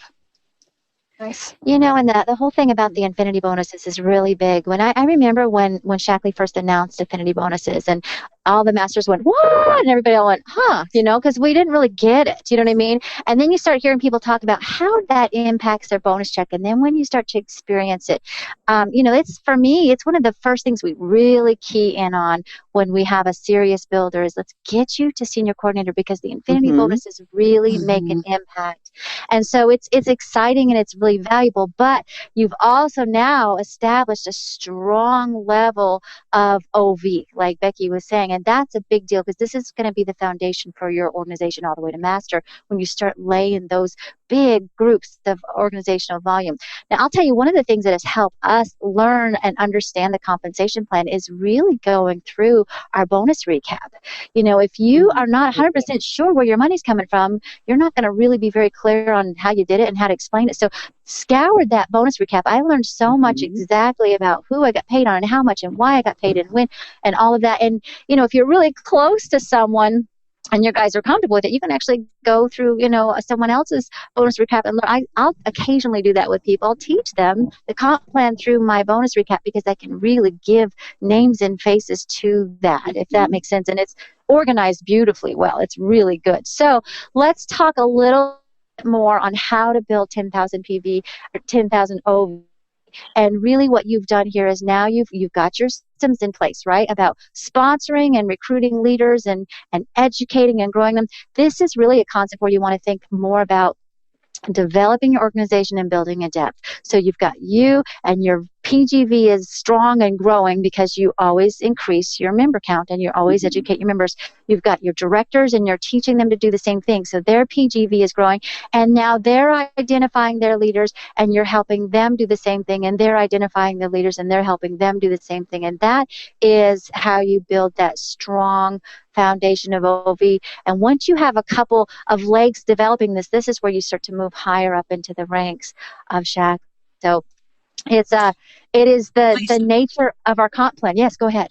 Nice. And the whole thing about the infinity bonuses is really big. When I remember when Shackley first announced infinity bonuses, and all the masters went, what? And everybody all went, huh, because we didn't really get it. You know what I mean? And then you start hearing people talk about how that impacts their bonus check. And then when you start to experience it, for me, it's one of the first things we really key in on when we have a serious builder is let's get you to senior coordinator, because the infinity bonuses really make an impact. And so it's exciting and it's really valuable, but you've also now established a strong level of OV, like Becky was saying. And that's a big deal, because this is going to be the foundation for your organization all the way to master when you start laying those big groups of organizational volume. Now, I'll tell you, one of the things that has helped us learn and understand the compensation plan is really going through our bonus recap. If you are not 100% sure where your money's coming from, you're not going to really be very clear on how you did it and how to explain it. So scoured that bonus recap. I learned so much exactly about who I got paid on and how much and why I got paid and when and all of that. And, if you're really close to someone and you guys are comfortable with it, you can actually go through, someone else's bonus recap and learn. I'll occasionally do that with people. I'll teach them the comp plan through my bonus recap, because I can really give names and faces to that, if that makes sense. And it's organized beautifully well. It's really good. So let's talk a little bit more on how to build 10,000 PV or 10,000 OV. And really what you've done here is now you've got your systems in place, right? About sponsoring and recruiting leaders and educating and growing them. This is really a concept where you want to think more about developing your organization and building a depth. So you've got you and your PGV is strong and growing because you always increase your member count and you always educate your members. You've got your directors and you're teaching them to do the same thing. So their PGV is growing, and now they're identifying their leaders and you're helping them do the same thing, and they're identifying their leaders and they're helping them do the same thing. And that is how you build that strong foundation of OV. And once you have a couple of legs developing this is where you start to move higher up into the ranks of Shaq. So it is the nature of our comp plan. Yes, go ahead.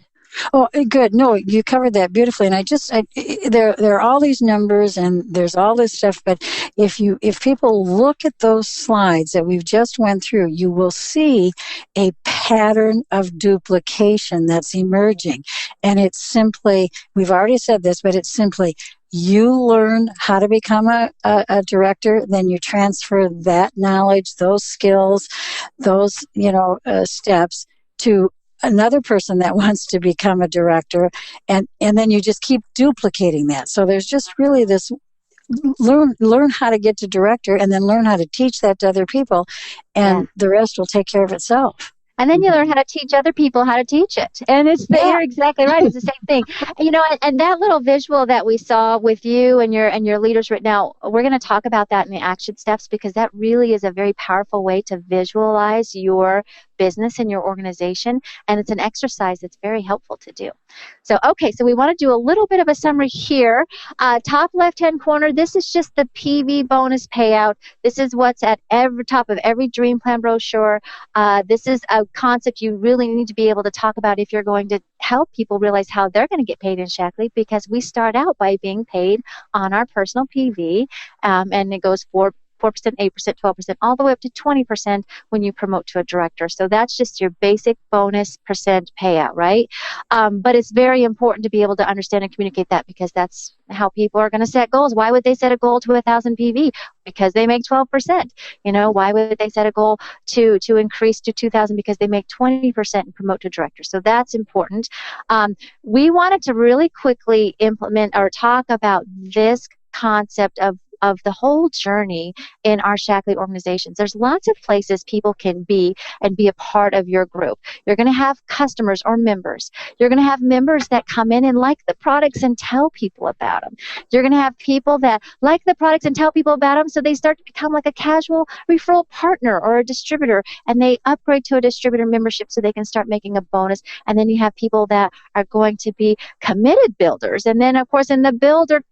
Oh, good. No, you covered that beautifully. And there are all these numbers and there's all this stuff. But if people look at those slides that we've just went through, you will see a pattern of duplication that's emerging. And it's simply, we've already said this, but it's simply, you learn how to become a director, then you transfer that knowledge, those skills, those, steps to another person that wants to become a director, and then you just keep duplicating that. So there's just really this learn how to get to director, and then learn how to teach that to other people, and the rest will take care of itself. And then you learn how to teach other people how to teach it. And you're exactly right. It's the same thing. And that little visual that we saw with you and your leaders right now, we're going to talk about that in the action steps, because that really is a very powerful way to visualize your business and your organization. And it's an exercise that's very helpful to do. So we want to do a little bit of a summary here. Top left-hand corner, this is just the PV bonus payout. This is what's at every top of every Dream Plan brochure. This is a concept you really need to be able to talk about if you're going to help people realize how they're going to get paid in Shackley, because we start out by being paid on our personal PV, and it goes 4%, 8%, 12%, all the way up to 20% when you promote to a director. So that's just your basic bonus percent payout, right? But it's very important to be able to understand and communicate that, because that's how people are going to set goals. Why would they set a goal to 1,000 PV? Because they make 12%. Why would they set a goal to increase to 2,000? Because they make 20% and promote to director. So that's important. We wanted to really quickly implement or talk about this concept of the whole journey in our Shackley organizations. There's lots of places people can be and be a part of your group. You're going to have customers or members. You're going to have members that come in and like the products and tell people about them. You're going to have people that like the products and tell people about them, so they start to become like a casual referral partner or a distributor, and they upgrade to a distributor membership so they can start making a bonus. And then you have people that are going to be committed builders. And then, of course, in the builder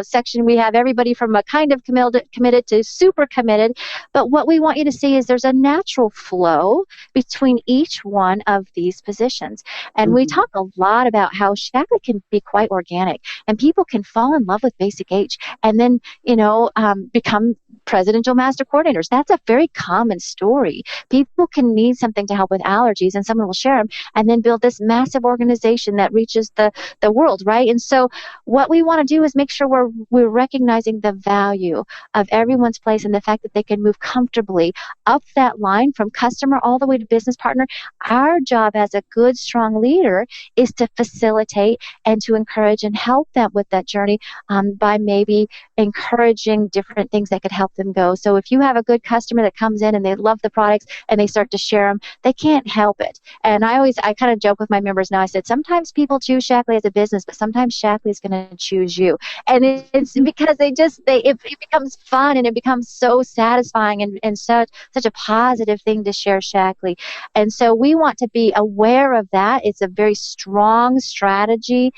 section, we have everybody from a kind of committed to super committed. But what we want you to see is there's a natural flow between each one of these positions. And we talk a lot about how Shackley can be quite organic, and people can fall in love with Basic H and then, become presidential master coordinators. That's a very common story. People can need something to help with allergies, and someone will share them, and then build this massive organization that reaches the world, right? And so what we want to do is make sure we're recognizing the value of everyone's place and the fact that they can move comfortably up that line from customer all the way to business partner. Our job as a good, strong leader is to facilitate and to encourage and help them with that journey, by maybe encouraging different things that could help them go. So if you have a good customer that comes in and they love the products and they start to share them, they can't help it. And I kind of joke with my members now. I said, sometimes people choose Shackley as a business, but sometimes Shackley is going to choose you. And it's because it becomes fun, and it becomes so satisfying and such a positive thing to share Shackley. And so we want to be aware of that. It's a very strong strategy.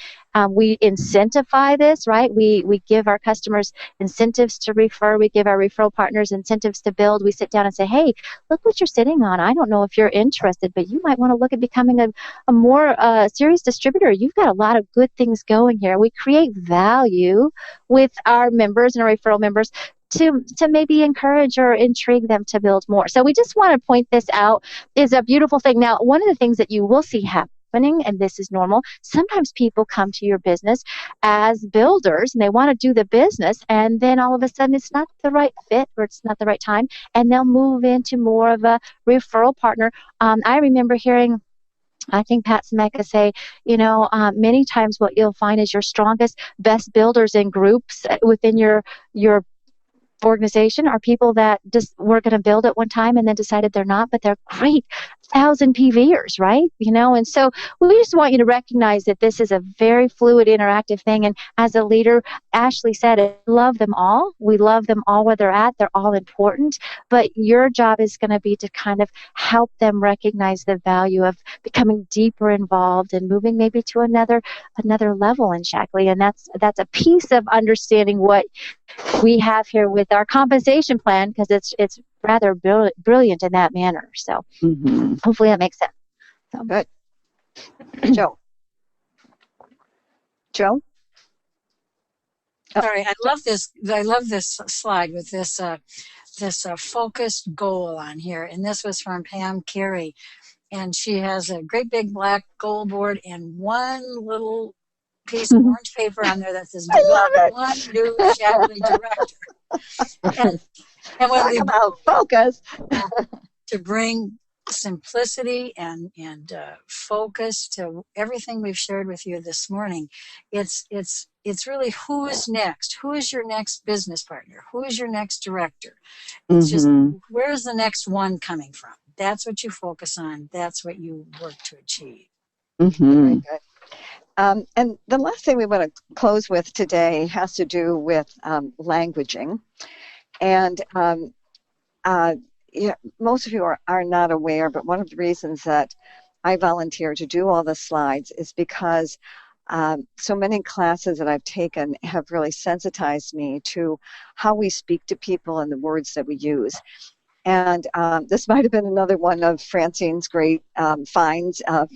We incentivize this, right? We give our customers incentives to refer. We give our referral partners incentives to build. We sit down and say, hey, look what you're sitting on. I don't know if you're interested, but you might want to look at becoming a more serious distributor. You've got a lot of good things going here. We create value with our members and our referral members to maybe encourage or intrigue them to build more. So we just want to point this out. Is a beautiful thing. Now, one of the things that you will see happen, and this is normal, sometimes people come to your business as builders and they want to do the business, and then all of a sudden it's not the right fit or it's not the right time, and they'll move into more of a referral partner. I remember hearing, I think Pat Smeka say, many times what you'll find is your strongest, best builders in groups within your organization are people that just were going to build at one time and then decided they're not, but they're great 1,000 PVers, right? And so we just want you to recognize that this is a very fluid, interactive thing. And as a leader, Ashley said it, love them all. We love them all where they're at. They're all important. But your job is going to be to kind of help them recognize the value of becoming deeper involved and moving maybe to another level in Shackley. And that's a piece of understanding what we have here with our compensation plan, because it's rather brilliant in that manner. So hopefully that makes sense. So. Good. Joe? Oh. Sorry, I love this. I love this slide with this focused goal on here, and this was from Pam Carey, and she has a great big black goal board and one little piece of orange paper on there that says develop one new Shackley director. And when we about focus to bring simplicity and focus to everything we've shared with you this morning, it's really who is next, who is your next business partner, who is your next director. It's just where's the next one coming from. That's what you focus on. That's what you work to achieve. Very good. And the last thing we want to close with today has to do with languaging. And most of you are not aware, but one of the reasons that I volunteer to do all the slides is because so many classes that I've taken have really sensitized me to how we speak to people and the words that we use. And this might have been another one of Francine's great finds of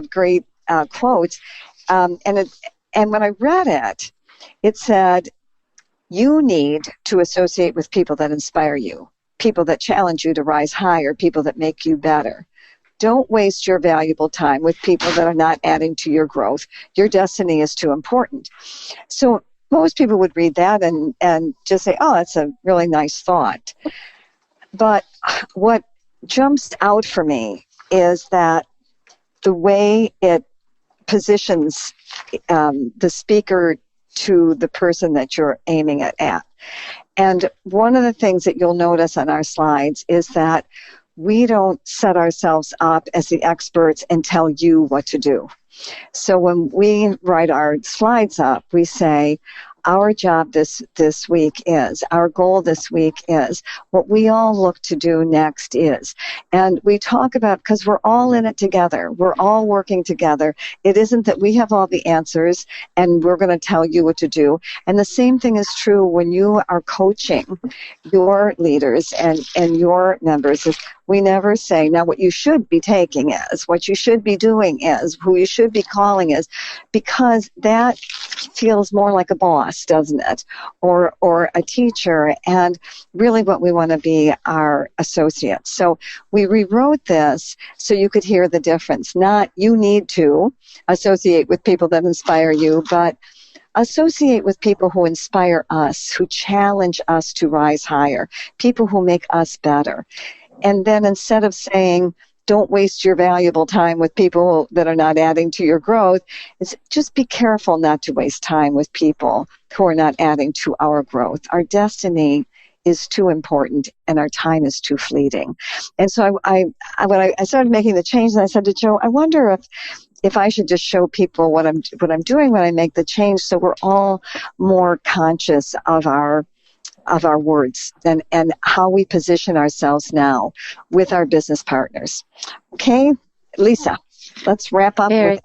great quotes. And when I read it, it said, you need to associate with people that inspire you, people that challenge you to rise higher, people that make you better. Don't waste your valuable time with people that are not adding to your growth. Your destiny is too important. So most people would read that and just say, oh, that's a really nice thought. But what jumps out for me is that the way it positions the speaker to the person that you're aiming it at. And one of the things that you'll notice on our slides is that we don't set ourselves up as the experts and tell you what to do. So when we write our slides up, we say, our job this week is, our goal this week is, what we all look to do next is. And we talk about, because we're all in it together, we're all working together. It isn't that we have all the answers and we're going to tell you what to do. And the same thing is true when you are coaching your leaders and your members. We never say, now what you should be taking is, what you should be doing is, who you should be calling is, because that feels more like a boss, doesn't it? Or a teacher, and really what we want to be are associates. So we rewrote this so you could hear the difference. Not you need to associate with people that inspire you, but associate with people who inspire us, who challenge us to rise higher, people who make us better. And then instead of saying, don't waste your valuable time with people that are not adding to your growth, is just be careful not to waste time with people who are not adding to our growth. Our destiny is too important and our time is too fleeting. And so when I started making the change, and I said to Joe, I wonder if I should just show people what I'm doing when I make the change, so we're all more conscious of our words and how we position ourselves now with our business partners. Okay, Lisa, let's wrap up with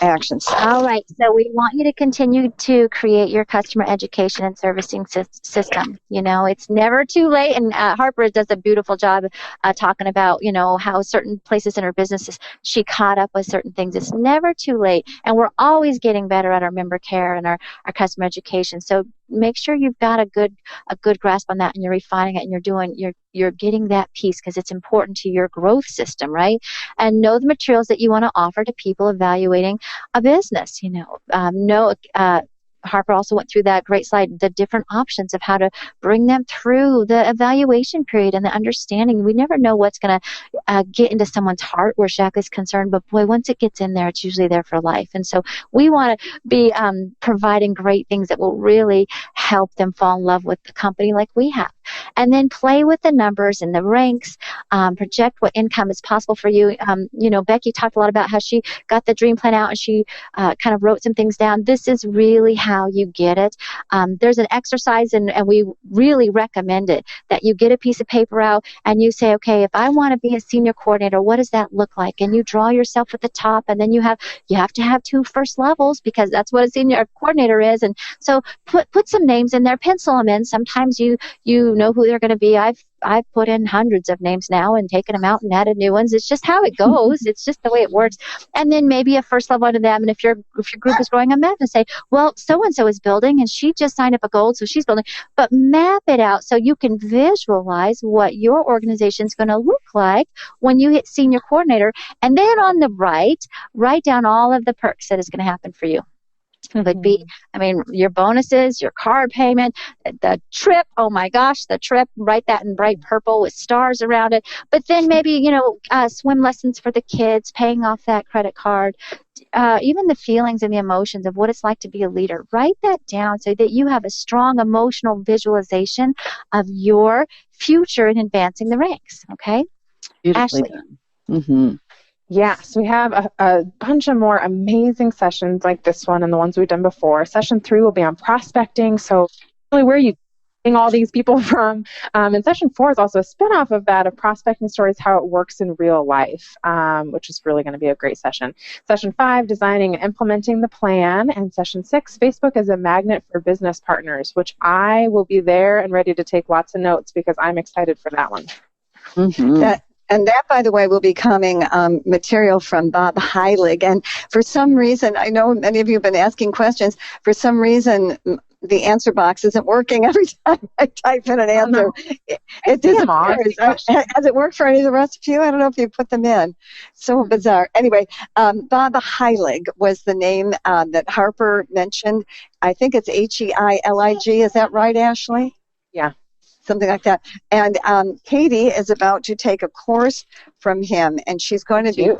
actions. All right, so we want you to continue to create your customer education and servicing system. It's never too late, and Harper does a beautiful job talking about, how certain places in her businesses, she caught up with certain things. It's never too late, and we're always getting better at our member care and our customer education. So make sure you've got a good grasp on that, and you're refining it, and you're getting that piece, because it's important to your growth system, right? And know the materials that you want to offer to people evaluating a business. Harper also went through that great slide, the different options of how to bring them through the evaluation period and the understanding. We never know what's going to get into someone's heart where Shackley's concerned, but boy, once it gets in there, it's usually there for life. And so we want to be providing great things that will really help them fall in love with the company like we have. And then play with the numbers and the ranks, project what income is possible for you. Becky talked a lot about how she got the dream plan out and she kind of wrote some things down. This is really how you get it. There's an exercise, and we really recommend it, that you get a piece of paper out and you say, okay, if I want to be a senior coordinator, what does that look like? And you draw yourself at the top, and then you have to have 2 first levels, because that's what a senior coordinator is. And so put some names in there, pencil them in. Sometimes you know who they're going to be. I've put in hundreds of names now and taken them out and added new ones. It's just how it goes. It's just the way it works. And then maybe a first level to them. And if your group is growing, a map and say, well, so-and-so is building and she just signed up a gold, so she's building. But map it out so you can visualize what your organization is going to look like when you hit senior coordinator. And then on the right, write down all of the perks that is going to happen for you. Could be, your bonuses, your car payment, the trip. Oh my gosh, the trip. Write that in bright purple with stars around it. But then maybe, swim lessons for the kids, paying off that credit card, even the feelings and the emotions of what it's like to be a leader. Write that down so that you have a strong emotional visualization of your future in advancing the ranks. Okay? Beautifully Ashley. done. Mm-hmm. Yes, we have a bunch of more amazing sessions like this one and the ones we've done before. Session 3 will be on prospecting. So really, where are you getting all these people from? And Session 4 is also a spinoff of that, of prospecting stories, how it works in real life, which is really going to be a great session. Session 5, designing and implementing the plan. And Session 6, Facebook as a magnet for business partners, which I will be there and ready to take lots of notes because I'm excited for that one. Mm-hmm. And that, by the way, will be coming material from Bob Heilig. And for some reason, I know many of you have been asking questions. For some reason, the answer box isn't working every time I type in an answer. It disappears. Has it worked for any of the rest of you? I don't know if you put them in. So bizarre. Anyway, Bob Heilig was the name that Harper mentioned. I think it's Heilig. Is that right, Ashley? Yeah. Something like that. And Katie is about to take a course from him, and she's going to be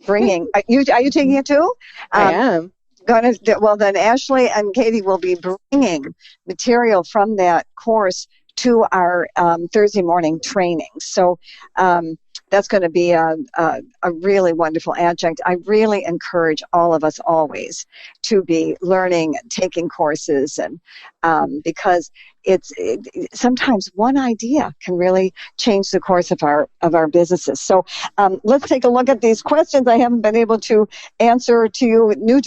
bringing. Are you taking it too? I am. Well, then Ashley and Katie will be bringing material from that course to our Thursday morning training. So that's going to be a really wonderful adjunct. I really encourage all of us always to be learning, taking courses, and because sometimes one idea can really change the course of our businesses. So let's take a look at these questions I haven't been able to answer to you. New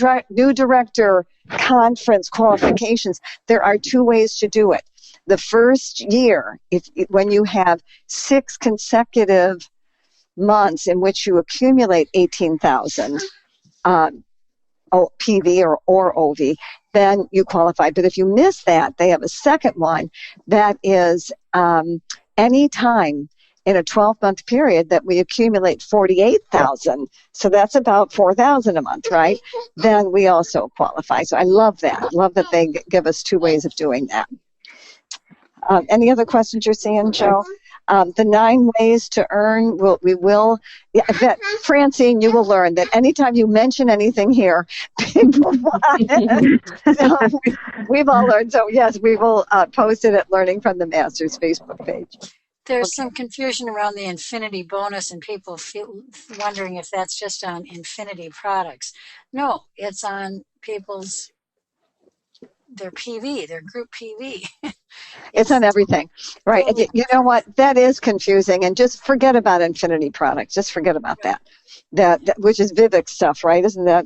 director conference qualifications. There are 2 ways to do it. The first year, when you have 6 consecutive months in which you accumulate 18,000 PV or OV, then you qualify. But if you miss that, they have a second one that is any time in a 12-month period that we accumulate 48,000. So that's about 4,000 a month, right? Then we also qualify. So I love that. Love that they give us 2 ways of doing that. Any other questions you're seeing, Joe? The 9 ways to earn, Francine, you will learn that anytime you mention anything here, people want it. So we've all learned. So yes, we will post it at Learning from the Masters Facebook page. There's some confusion around the Infinity bonus and people wondering if that's just on Infinity products. No, it's on their PV, their group PV. It's on everything, right? Totally. You know what? That is confusing, and just forget about Infinity products. Just forget about that. That which is Vivek stuff, right? Isn't that?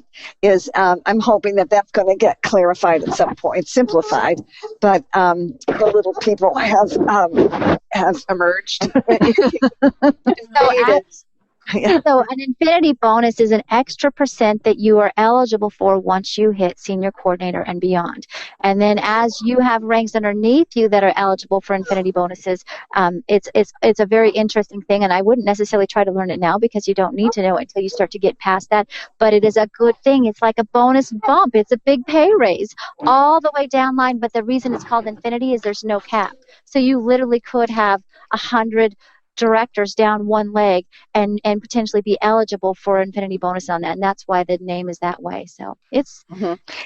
I'm hoping that that's going to get clarified at some point, simplified. But the little people have emerged. Yeah. So an infinity bonus is an extra percent that you are eligible for once you hit senior coordinator and beyond. And then as you have ranks underneath you that are eligible for infinity bonuses, it's a very interesting thing. And I wouldn't necessarily try to learn it now because you don't need to know it until you start to get past that. But it is a good thing. It's like a bonus bump. It's a big pay raise all the way down line. But the reason it's called infinity is there's no cap. So you literally could have 100 directors down one leg and potentially be eligible for infinity bonus on that, and that's why the name is that way. So it's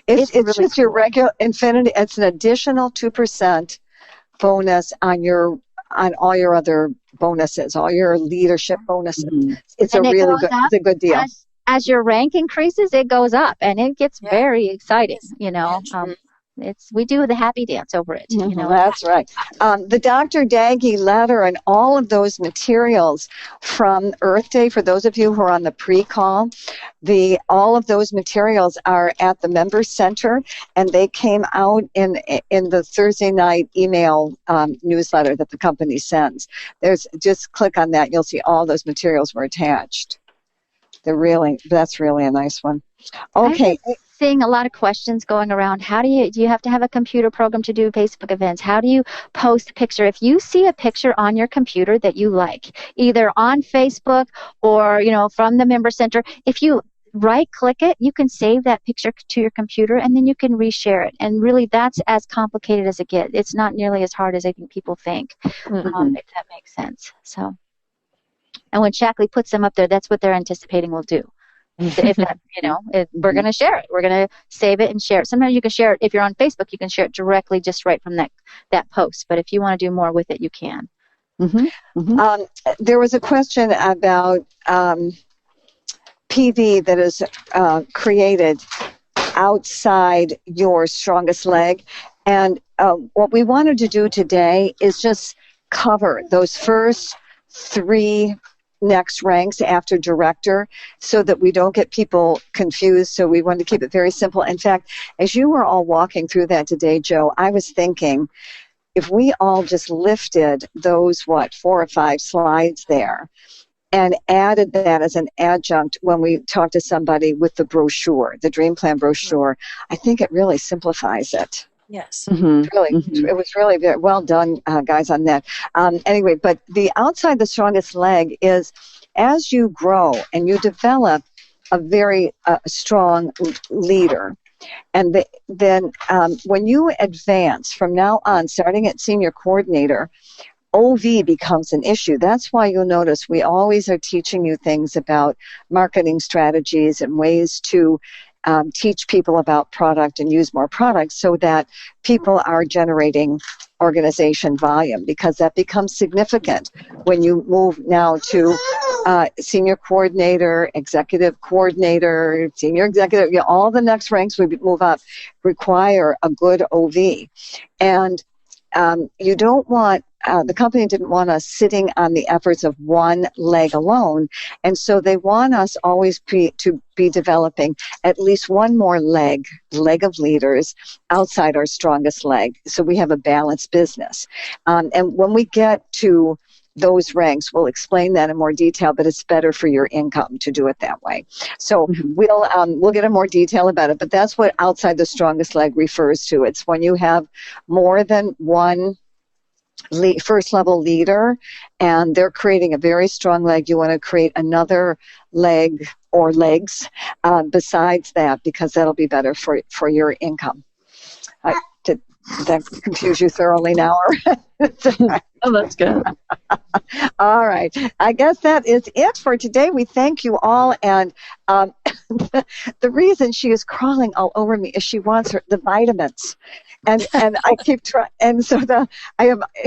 It's really just cool. your regular infinity. It's an additional 2% bonus on all your other bonuses, all your leadership bonuses. Mm-hmm. It's And a it really goes good. up It's a good deal. as your rank increases, it goes up, and it gets very exciting. We do the happy dance over it. That's right. The Dr. Daggy letter and all of those materials from Earth Day, for those of you who are on the pre-call, all of those materials are at the Member Center, and they came out in the Thursday night email newsletter that the company sends. Just click on that, you'll see all those materials were attached. That's really a nice one. Okay. I'm seeing a lot of questions going around. Do you have to have a computer program to do Facebook events? How do you post a picture? If you see a picture on your computer that you like, either on Facebook or, from the Member Center, if you right-click it, you can save that picture to your computer, and then you can reshare it. And really, that's as complicated as it gets. It's not nearly as hard as I think people think, if that makes sense. So, and when Shackley puts them up there, that's what they're anticipating we'll do. If that, we're going to share it. We're going to save it and share it. Sometimes you can share it. If you're on Facebook, you can share it directly just right from that post. But if you want to do more with it, you can. There was a question about PV that is created outside your strongest leg. And what we wanted to do today is just cover those first 3 next ranks after director so that we don't get people confused. So we wanted to keep it very simple. In fact, as you were all walking through that today, Joe, I was thinking if we all just lifted those, 4 or 5 slides there and added that as an adjunct when we talk to somebody with the brochure, the Dream Plan brochure, I think it really simplifies it. Yes. It was really very well done, guys, on that. Anyway, but the outside the strongest leg is as you grow and you develop a very strong leader. And then when you advance from now on, starting at senior coordinator, OV becomes an issue. That's why you'll notice we always are teaching you things about marketing strategies and ways to teach people about product and use more products so that people are generating organization volume, because that becomes significant when you move now to senior coordinator, executive coordinator, senior executive, all the next ranks we move up require a good OV. And you don't want, the company didn't want us sitting on the efforts of one leg alone. And so they want us always to be developing at least one more leg of leaders outside our strongest leg. So we have a balanced business. And when we get to those ranks, we'll explain that in more detail, but it's better for your income to do it that way. So we'll get in more detail about it, but that's what outside the strongest leg refers to. It's when you have more than one first level leader and they're creating a very strong leg. You want to create another leg or legs besides that, because that'll be better for your income. Did that confuse you thoroughly now? Oh, that's good. All right. I guess that is it for today. We thank you all. And the reason she is crawling all over me is she wants the vitamins. And I keep trying. And so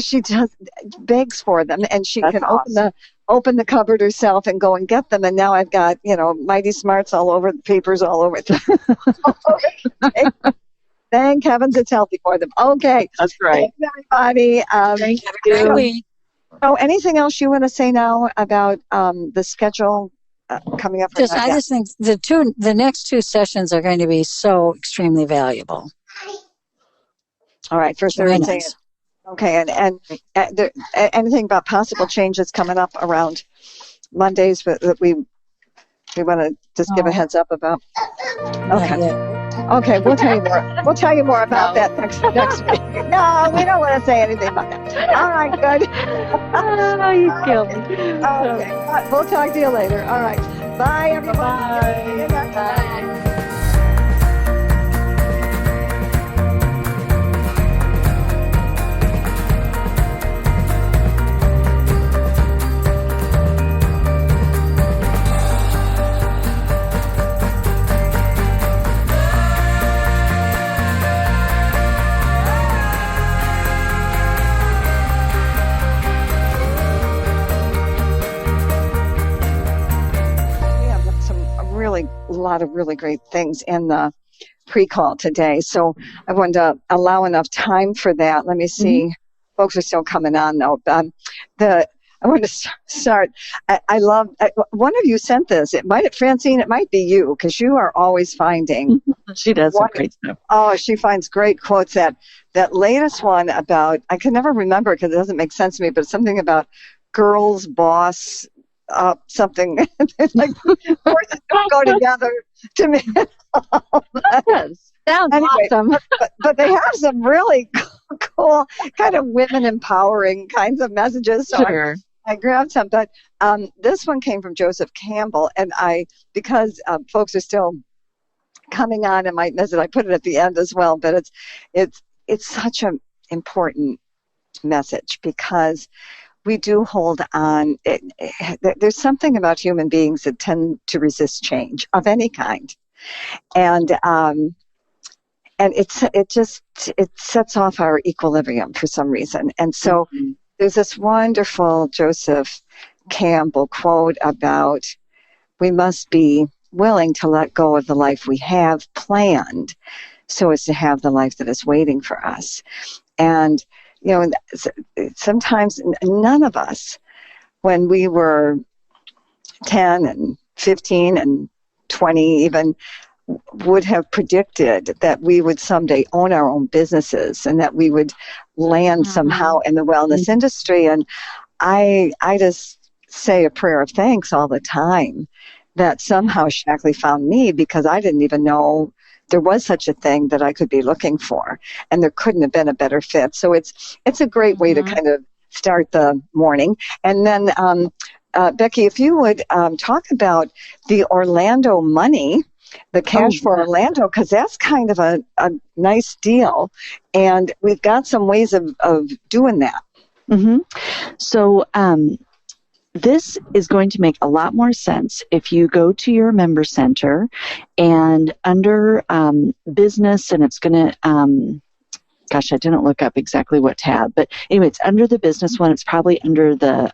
she just begs for them, and she That's can awesome. open the cupboard herself and go and get them. And now I've got, Mighty Smarts all over, the papers all over. Thank heavens it's healthy for them. Okay. That's right. Thanks, everybody. Thank you. So anything else you want to say now about the schedule coming up? I just think the next 2 sessions are going to be so extremely valuable. All right, for Thursday. Okay, and anything about possible changes coming up around Mondays that we want to just give a heads up about? Okay. Okay, we'll tell you more. We'll tell you more about that next week. No, we don't want to say anything about that. All right, good. Oh, you killed me. Okay, we'll talk to you later. All right. Bye, everyone. Bye. Bye. A lot of really great things in the pre-call today. So I wanted to allow enough time for that. Let me see. Mm-hmm. Folks are still coming on though. I want to start. I love, one of you sent this. Francine, it might be you, because you are always finding. She does some great stuff. Oh, she finds great quotes. That latest one about, I can never remember because it doesn't make sense to me, but something about girls, boss, something like horses don't go together to me. Sounds awesome. But they have some really cool kind of women empowering kinds of messages. So sure. I grabbed some, but this one came from Joseph Campbell, and because folks are still coming on and might miss it, I put it at the end as well. But it's such an important message, because we do hold on. There's something about human beings that tend to resist change of any kind, and it sets off our equilibrium for some reason. And so there's this wonderful Joseph Campbell quote about, we must be willing to let go of the life we have planned so as to have the life that is waiting for us. And sometimes none of us, when we were 10 and 15 and 20 even, would have predicted that we would someday own our own businesses and that we would land somehow in the wellness industry. And I just say a prayer of thanks all the time that somehow Shackley found me, because I didn't even know there was such a thing that I could be looking for, and there couldn't have been a better fit. So it's a great way to kind of start the morning. And then, Becky, if you would talk about the Orlando money, the cash for Orlando, because that's kind of a nice deal, and we've got some ways of doing that. Mm-hmm. So this is going to make a lot more sense if you go to your member center, and under business, and it's going to, gosh, I didn't look up exactly what tab, but anyway, it's under the business one. It's probably under the,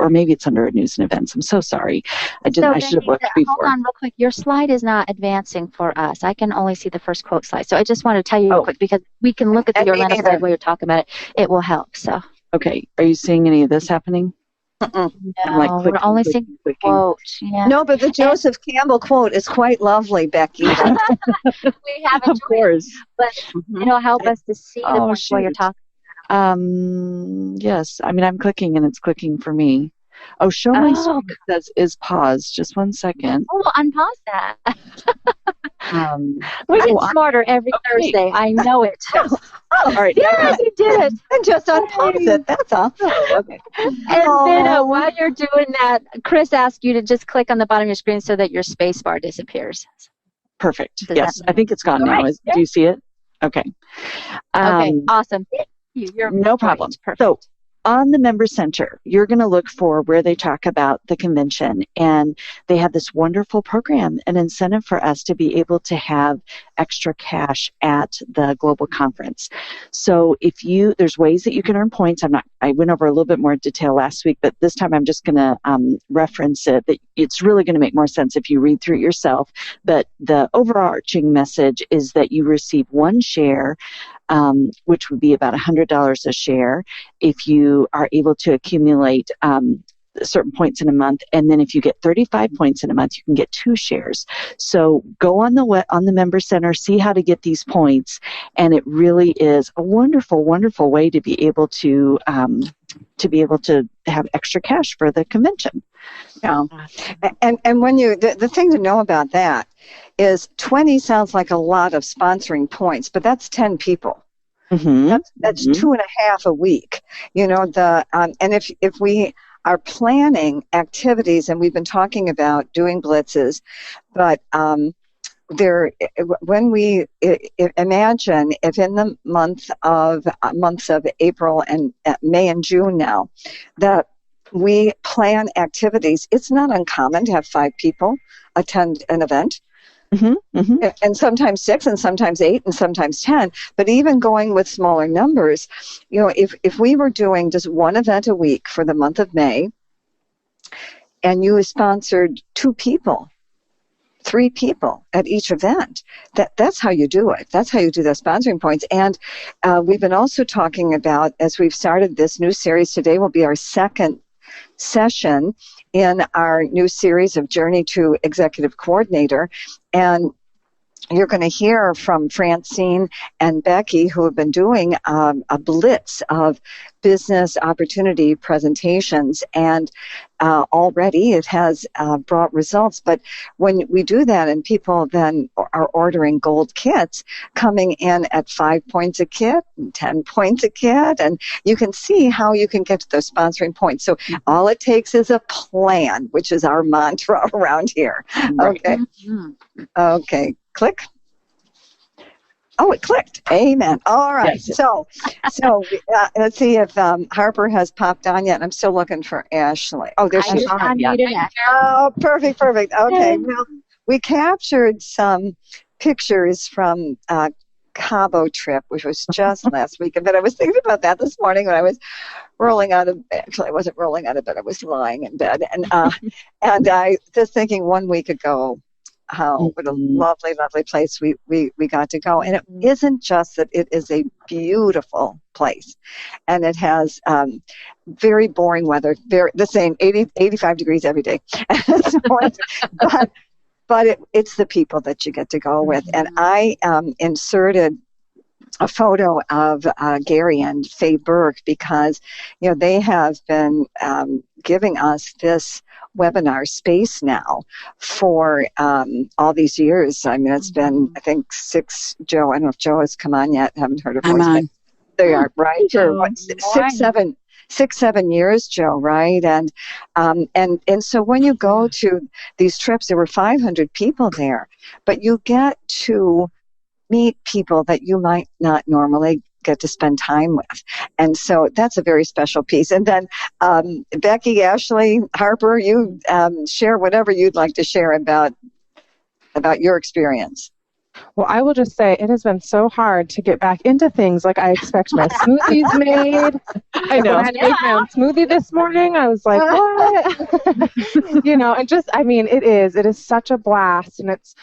or maybe it's under news and events. I'm so sorry. I should have looked before. Hold on real quick. Your slide is not advancing for us. I can only see the first quote slide. So I just want to tell you real quick, because we can look at the Orlando slide while you're talking about it. It will help. So. Okay. Are you seeing any of this happening? No, we're only seeing the quote. Yeah. No, but the Joseph Campbell quote is quite lovely, Becky. We have of course. But it'll help us to see the point while you're talking. Yes. I mean, I'm clicking and it's clicking for me. Oh, show my screen says is paused. Just 1 second. Oh, well, unpause that. We get smarter every Thursday. I know it. All right. Yeah, you did it. And just unpause it. That's all. Okay. And then while you're doing that, Chris asked you to just click on the bottom of your screen so that your space bar disappears. Perfect. Yes, I think it's gone now. Right. Do you see it? Okay. Okay, awesome. Thank you. You're no problem. Perfect. So on the Member Center, you're going to look for where they talk about the convention, and they have this wonderful program, an incentive for us to be able to have extra cash at the global conference. So there's ways that you can earn points. I went over a little bit more detail last week, but this time I'm just going to reference it. That it's really going to make more sense if you read through it yourself. But the overarching message is that you receive one share, which would be about $100 a share if you are able to accumulate certain points in a month. And then if you get 35 points in a month, you can get 2 shares. So go on the Member Center, see how to get these points. And it really is a wonderful, wonderful way to be able to to be able to have extra cash for the convention. Yeah. And when the thing to know about that is 20 sounds like a lot of sponsoring points, but that's 10 people. Mm-hmm. That's 2.5 a week. And if we are planning activities, and we've been talking about doing blitzes, but when we imagine if in the months of April and May and June now that we plan activities, it's not uncommon to have 5 people attend an event. Mm-hmm. Mm-hmm. And sometimes 6 and sometimes 8 and sometimes 10, but even going with smaller numbers, if we were doing just one event a week for the month of May and you sponsored 2 people, 3 people at each event, that's how you do it. That's how you do the sponsoring points. And we've been also talking about, as we've started this new series, today will be our second session in our new series of Journey to Executive Coordinator. And you're going to hear from Francine and Becky, who have been doing a blitz of business opportunity presentations, and already it has brought results. But when we do that and people then are ordering gold kits, coming in at 5 points a kit, 10 points a kit, and you can see how you can get to those sponsoring points. So all it takes is a plan, which is our mantra around here. Okay. Okay. Click. Oh, it clicked. Amen. All right. Yes. So let's see if Harper has popped on yet. I'm still looking for Ashley. Oh, there she is. Oh, perfect. Okay. Well, we captured some pictures from Cabo trip, which was just last week. But I was thinking about that this morning when I was rolling out of bed. Actually, I wasn't rolling out of bed. I was lying in bed. And I was thinking 1 week ago, what a lovely, lovely place we got to go. And it isn't just that it is a beautiful place, and it has very boring weather, the same 85 degrees every day. but it's the people that you get to go with. And I inserted a photo of Gary and Faye Burke because, they have been giving us this webinar space now for all these years. I mean, it's been, I think, 6, Joe, I don't know if Joe has come on yet. I haven't heard her voice. I'm on. They are, right? Or what, 6-7 years, Joe, right? And so when you go to these trips, there were 500 people there, but you get to meet people that you might not normally get to spend time with. And so that's a very special piece. And then Becky, Ashley, Harper, you share whatever you'd like to share about your experience. Well, I will just say it has been so hard to get back into things. Like, I expect my smoothies made. I know. I had to make my own smoothie this morning. I was like, what? And just, I mean, it is such a blast, and it's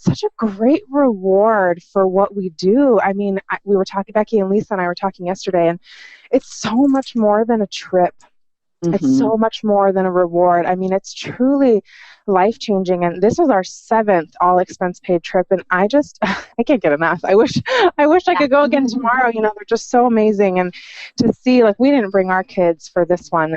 such a great reward for what we do. I mean, we were talking, Becky and Lisa and I were talking yesterday, and it's so much more than a trip. Mm-hmm. It's so much more than a reward. I mean, it's truly life-changing. And this was our 7th all-expense-paid trip, and I can't get enough. I wish I could go again tomorrow. They're just so amazing. And to see, like, we didn't bring our kids for this one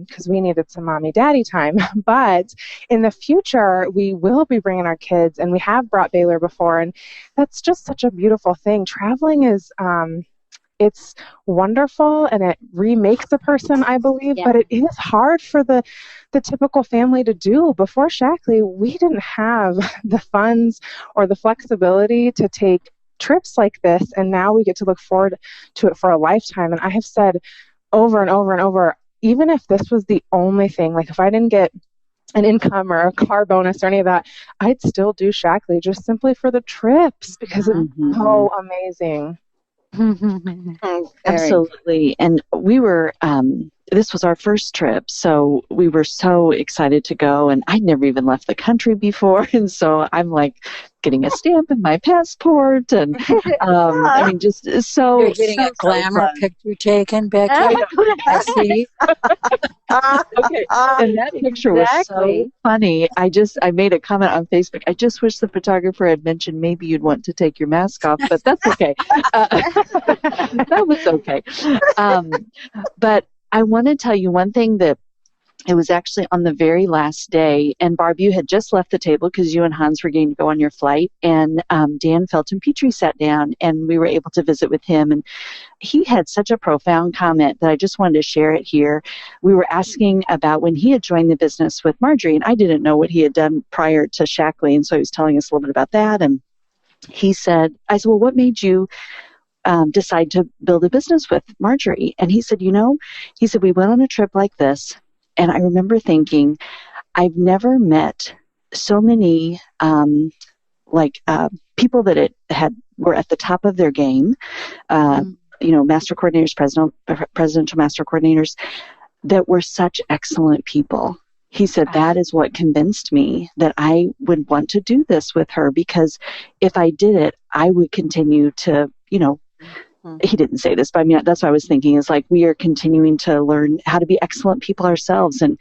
because we needed some mommy-daddy time. But in the future, we will be bringing our kids, and we have brought Baylor before, and that's just such a beautiful thing. Traveling is it's wonderful, and it remakes a person, I believe, but it is hard for the typical family to do. Before Shackley, we didn't have the funds or the flexibility to take trips like this, and now we get to look forward to it for a lifetime. And I have said over and over and over, even if this was the only thing, like if I didn't get an income or a car bonus or any of that, I'd still do Shackley just simply for the trips because it's so amazing. Absolutely. And we were, this was our first trip, so we were so excited to go, and I'd never even left the country before, and so I'm like getting a stamp in my passport, and I mean, just so you're getting a glamour picture taken, Becky. I see. Okay, and that picture was so funny. I made a comment on Facebook. I just wish the photographer had mentioned maybe you'd want to take your mask off, but that's okay. That was okay. But I want to tell you one thing that it was actually on the very last day, and Barb, you had just left the table because you and Hans were going to go on your flight, and Dan Felton Petrie sat down, and we were able to visit with him, and he had such a profound comment that I just wanted to share it here. We were asking about when he had joined the business with Marjorie, and I didn't know what he had done prior to Shackley, and so he was telling us a little bit about that, and he said, I said, well, what made you decide to build a business with Marjorie? And he said, he said, we went on a trip like this, and I remember thinking, I've never met so many people that were at the top of their game, master coordinators, presidential master coordinators, that were such excellent people. He said, that is what convinced me that I would want to do this with her, because if I did it, I would continue to, he didn't say this, but I mean, that's what I was thinking, is like, we are continuing to learn how to be excellent people ourselves. And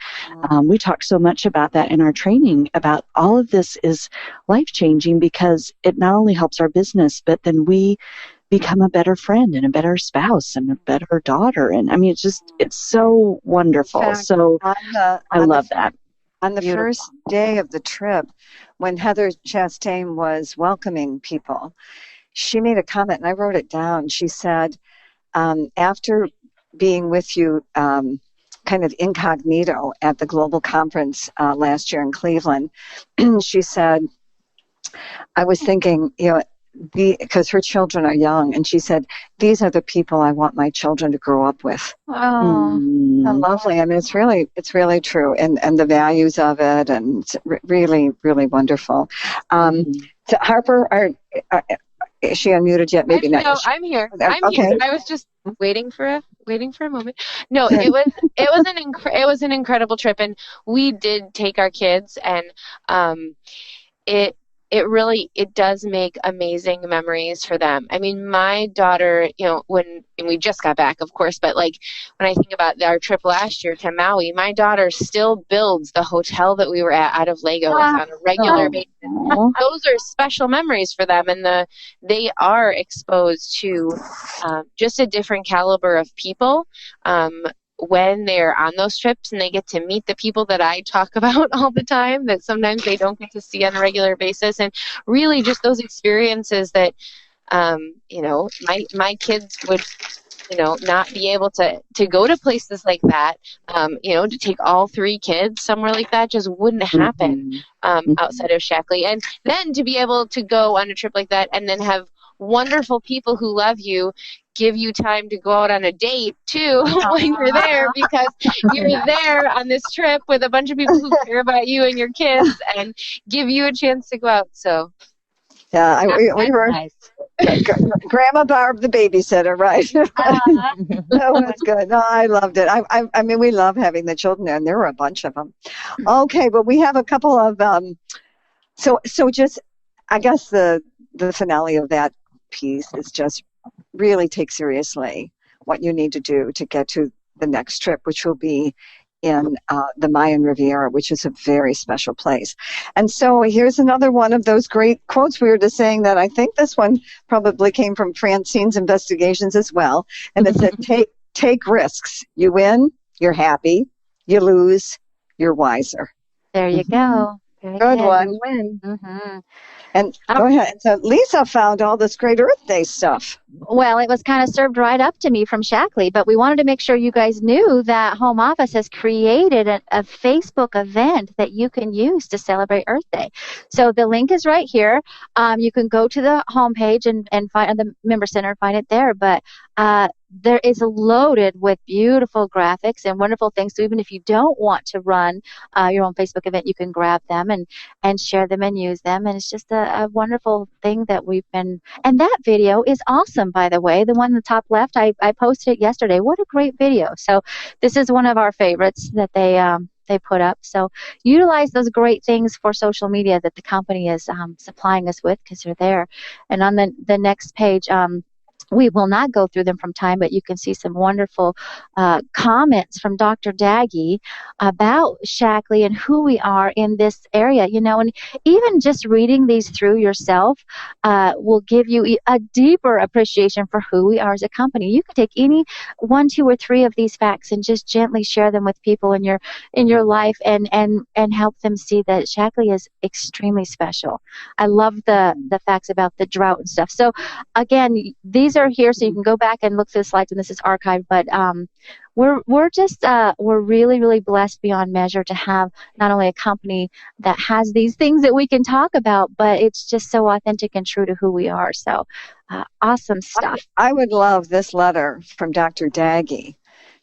we talk so much about that in our training, about all of this is life-changing, because it not only helps our business, but then we become a better friend and a better spouse and a better daughter. And I mean, it's so wonderful. In fact, so I love that. On the first day of the trip, when Heather Chastain was welcoming people, she made a comment, and I wrote it down. She said, after being with you kind of incognito at the global conference last year in Cleveland, she said, I was thinking, because her children are young, and she said, these are the people I want my children to grow up with. Oh, How lovely. I mean, it's really true, and the values of it, and it's really, really wonderful. So Harper, is she unmuted yet? Maybe not. No, I'm here. Okay. Here. I was just waiting for a moment. No, it was an incredible trip, and we did take our kids, and it does make amazing memories for them. I mean, my daughter, and we just got back, of course, but like when I think about our trip last year to Maui, my daughter still builds the hotel that we were at out of Legos on a regular basis. Those are special memories for them, and they are exposed to just a different caliber of people when they're on those trips, and they get to meet the people that I talk about all the time that sometimes they don't get to see on a regular basis. And really just those experiences that, my kids would, not be able to go to places like that, to take all three kids somewhere like that just wouldn't happen outside of Shackley. And then to be able to go on a trip like that and then have wonderful people who love you give you time to go out on a date too when you're there, because you're there on this trip with a bunch of people who care about you and your kids and give you a chance to go out. So yeah, we were nice. Grandma Barb, the babysitter, right? That was good. No, I loved it. I mean, we love having the children there, and there were a bunch of them. Okay, but we have a couple of so just, I guess the finale of that piece is just really take seriously what you need to do to get to the next trip, which will be in the Mayan Riviera, which is a very special place. And so here's another one of those great quotes we were just saying, that I think this one probably came from Francine's investigations as well. And it said, take risks. You win, you're happy. You lose, you're wiser. There you go. Good one. Win. Mm-hmm. And go ahead. So Lisa found all this great Earth Day stuff. Well, it was kind of served right up to me from Shackley, but we wanted to make sure you guys knew that Home Office has created a Facebook event that you can use to celebrate Earth Day. So the link is right here. You can go to the homepage and find the Member Center and find it there. But there is loaded with beautiful graphics and wonderful things. So even if you don't want to run your own Facebook event, you can grab them and share them and use them. And it's just a wonderful thing that we've been. And that video is awesome, by the way. The one in the top left, I posted it yesterday. What a great video. So this is one of our favorites that they put up. So utilize those great things for social media that the company is supplying us with, because they're there. And on the next page, We will not go through them from time, but you can see some wonderful comments from Dr. Daggy about Shackley and who we are in this area. And even just reading these through yourself will give you a deeper appreciation for who we are as a company. You could take any 1, 2, or 3 of these facts and just gently share them with people in your life and help them see that Shackley is extremely special. I love the facts about the drought and stuff. So again, these are here, so you can go back and look through the slides, and this is archived. But we're really, really blessed beyond measure to have not only a company that has these things that we can talk about, but it's just so authentic and true to who we are. So awesome stuff. I would love this letter from Dr. Daggy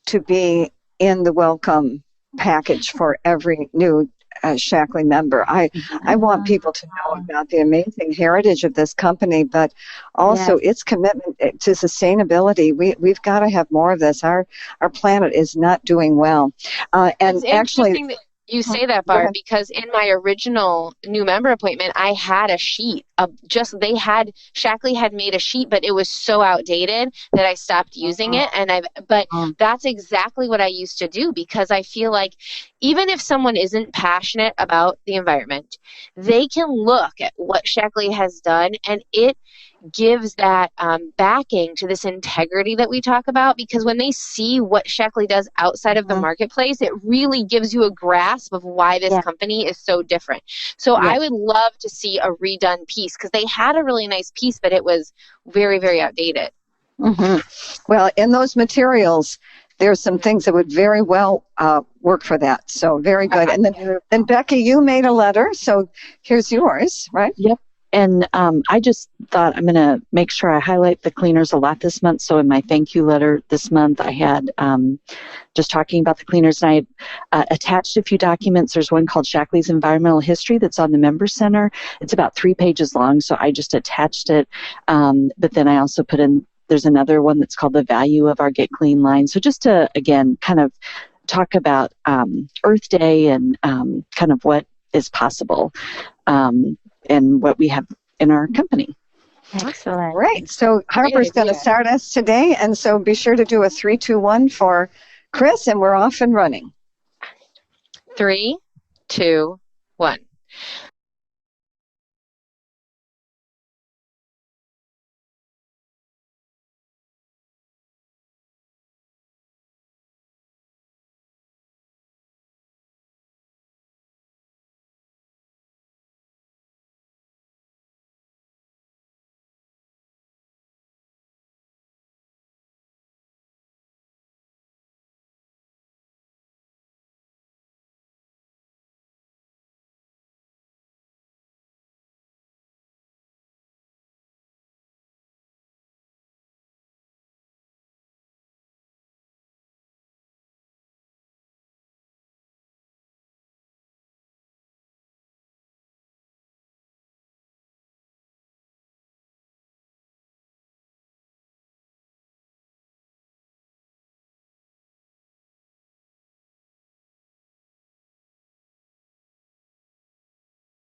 to be in the welcome package for every new Shackley member. I want people to know about the amazing heritage of this company, but also its commitment to sustainability. We've got to have more of this. Our planet is not doing well. And it's actually, interesting that you say that, Barb, because in my original new member appointment, I had a sheet of Shackley had made a sheet, but it was so outdated that I stopped using it. But that's exactly what I used to do, because I feel like even if someone isn't passionate about the environment, they can look at what Shackley has done, and it gives that backing to this integrity that we talk about, because when they see what Shackley does outside of the marketplace, it really gives you a grasp of why this company is so different. So I would love to see a redone piece, because they had a really nice piece, but it was very, very outdated. Well, in those materials, there's some things that would very well work for that. So very good. And then Becky, you made a letter, so here's yours, right? Yep. And I just thought I'm going to make sure I highlight the cleaners a lot this month. So in my thank you letter this month, I had just talking about the cleaners, and I attached a few documents. There's one called Shackley's Environmental History that's on the Member Center. It's about 3 pages long, so I just attached it. But then I also put in, there's another one that's called The Value of Our Get Clean line. So just to, again, kind of talk about Earth Day and kind of what is possible. And what we have in our company. Excellent. Right. So Harper's going to start us today, and so be sure to do a 3, 2, 1 for Chris, and we're off and running. 3, 2, 1.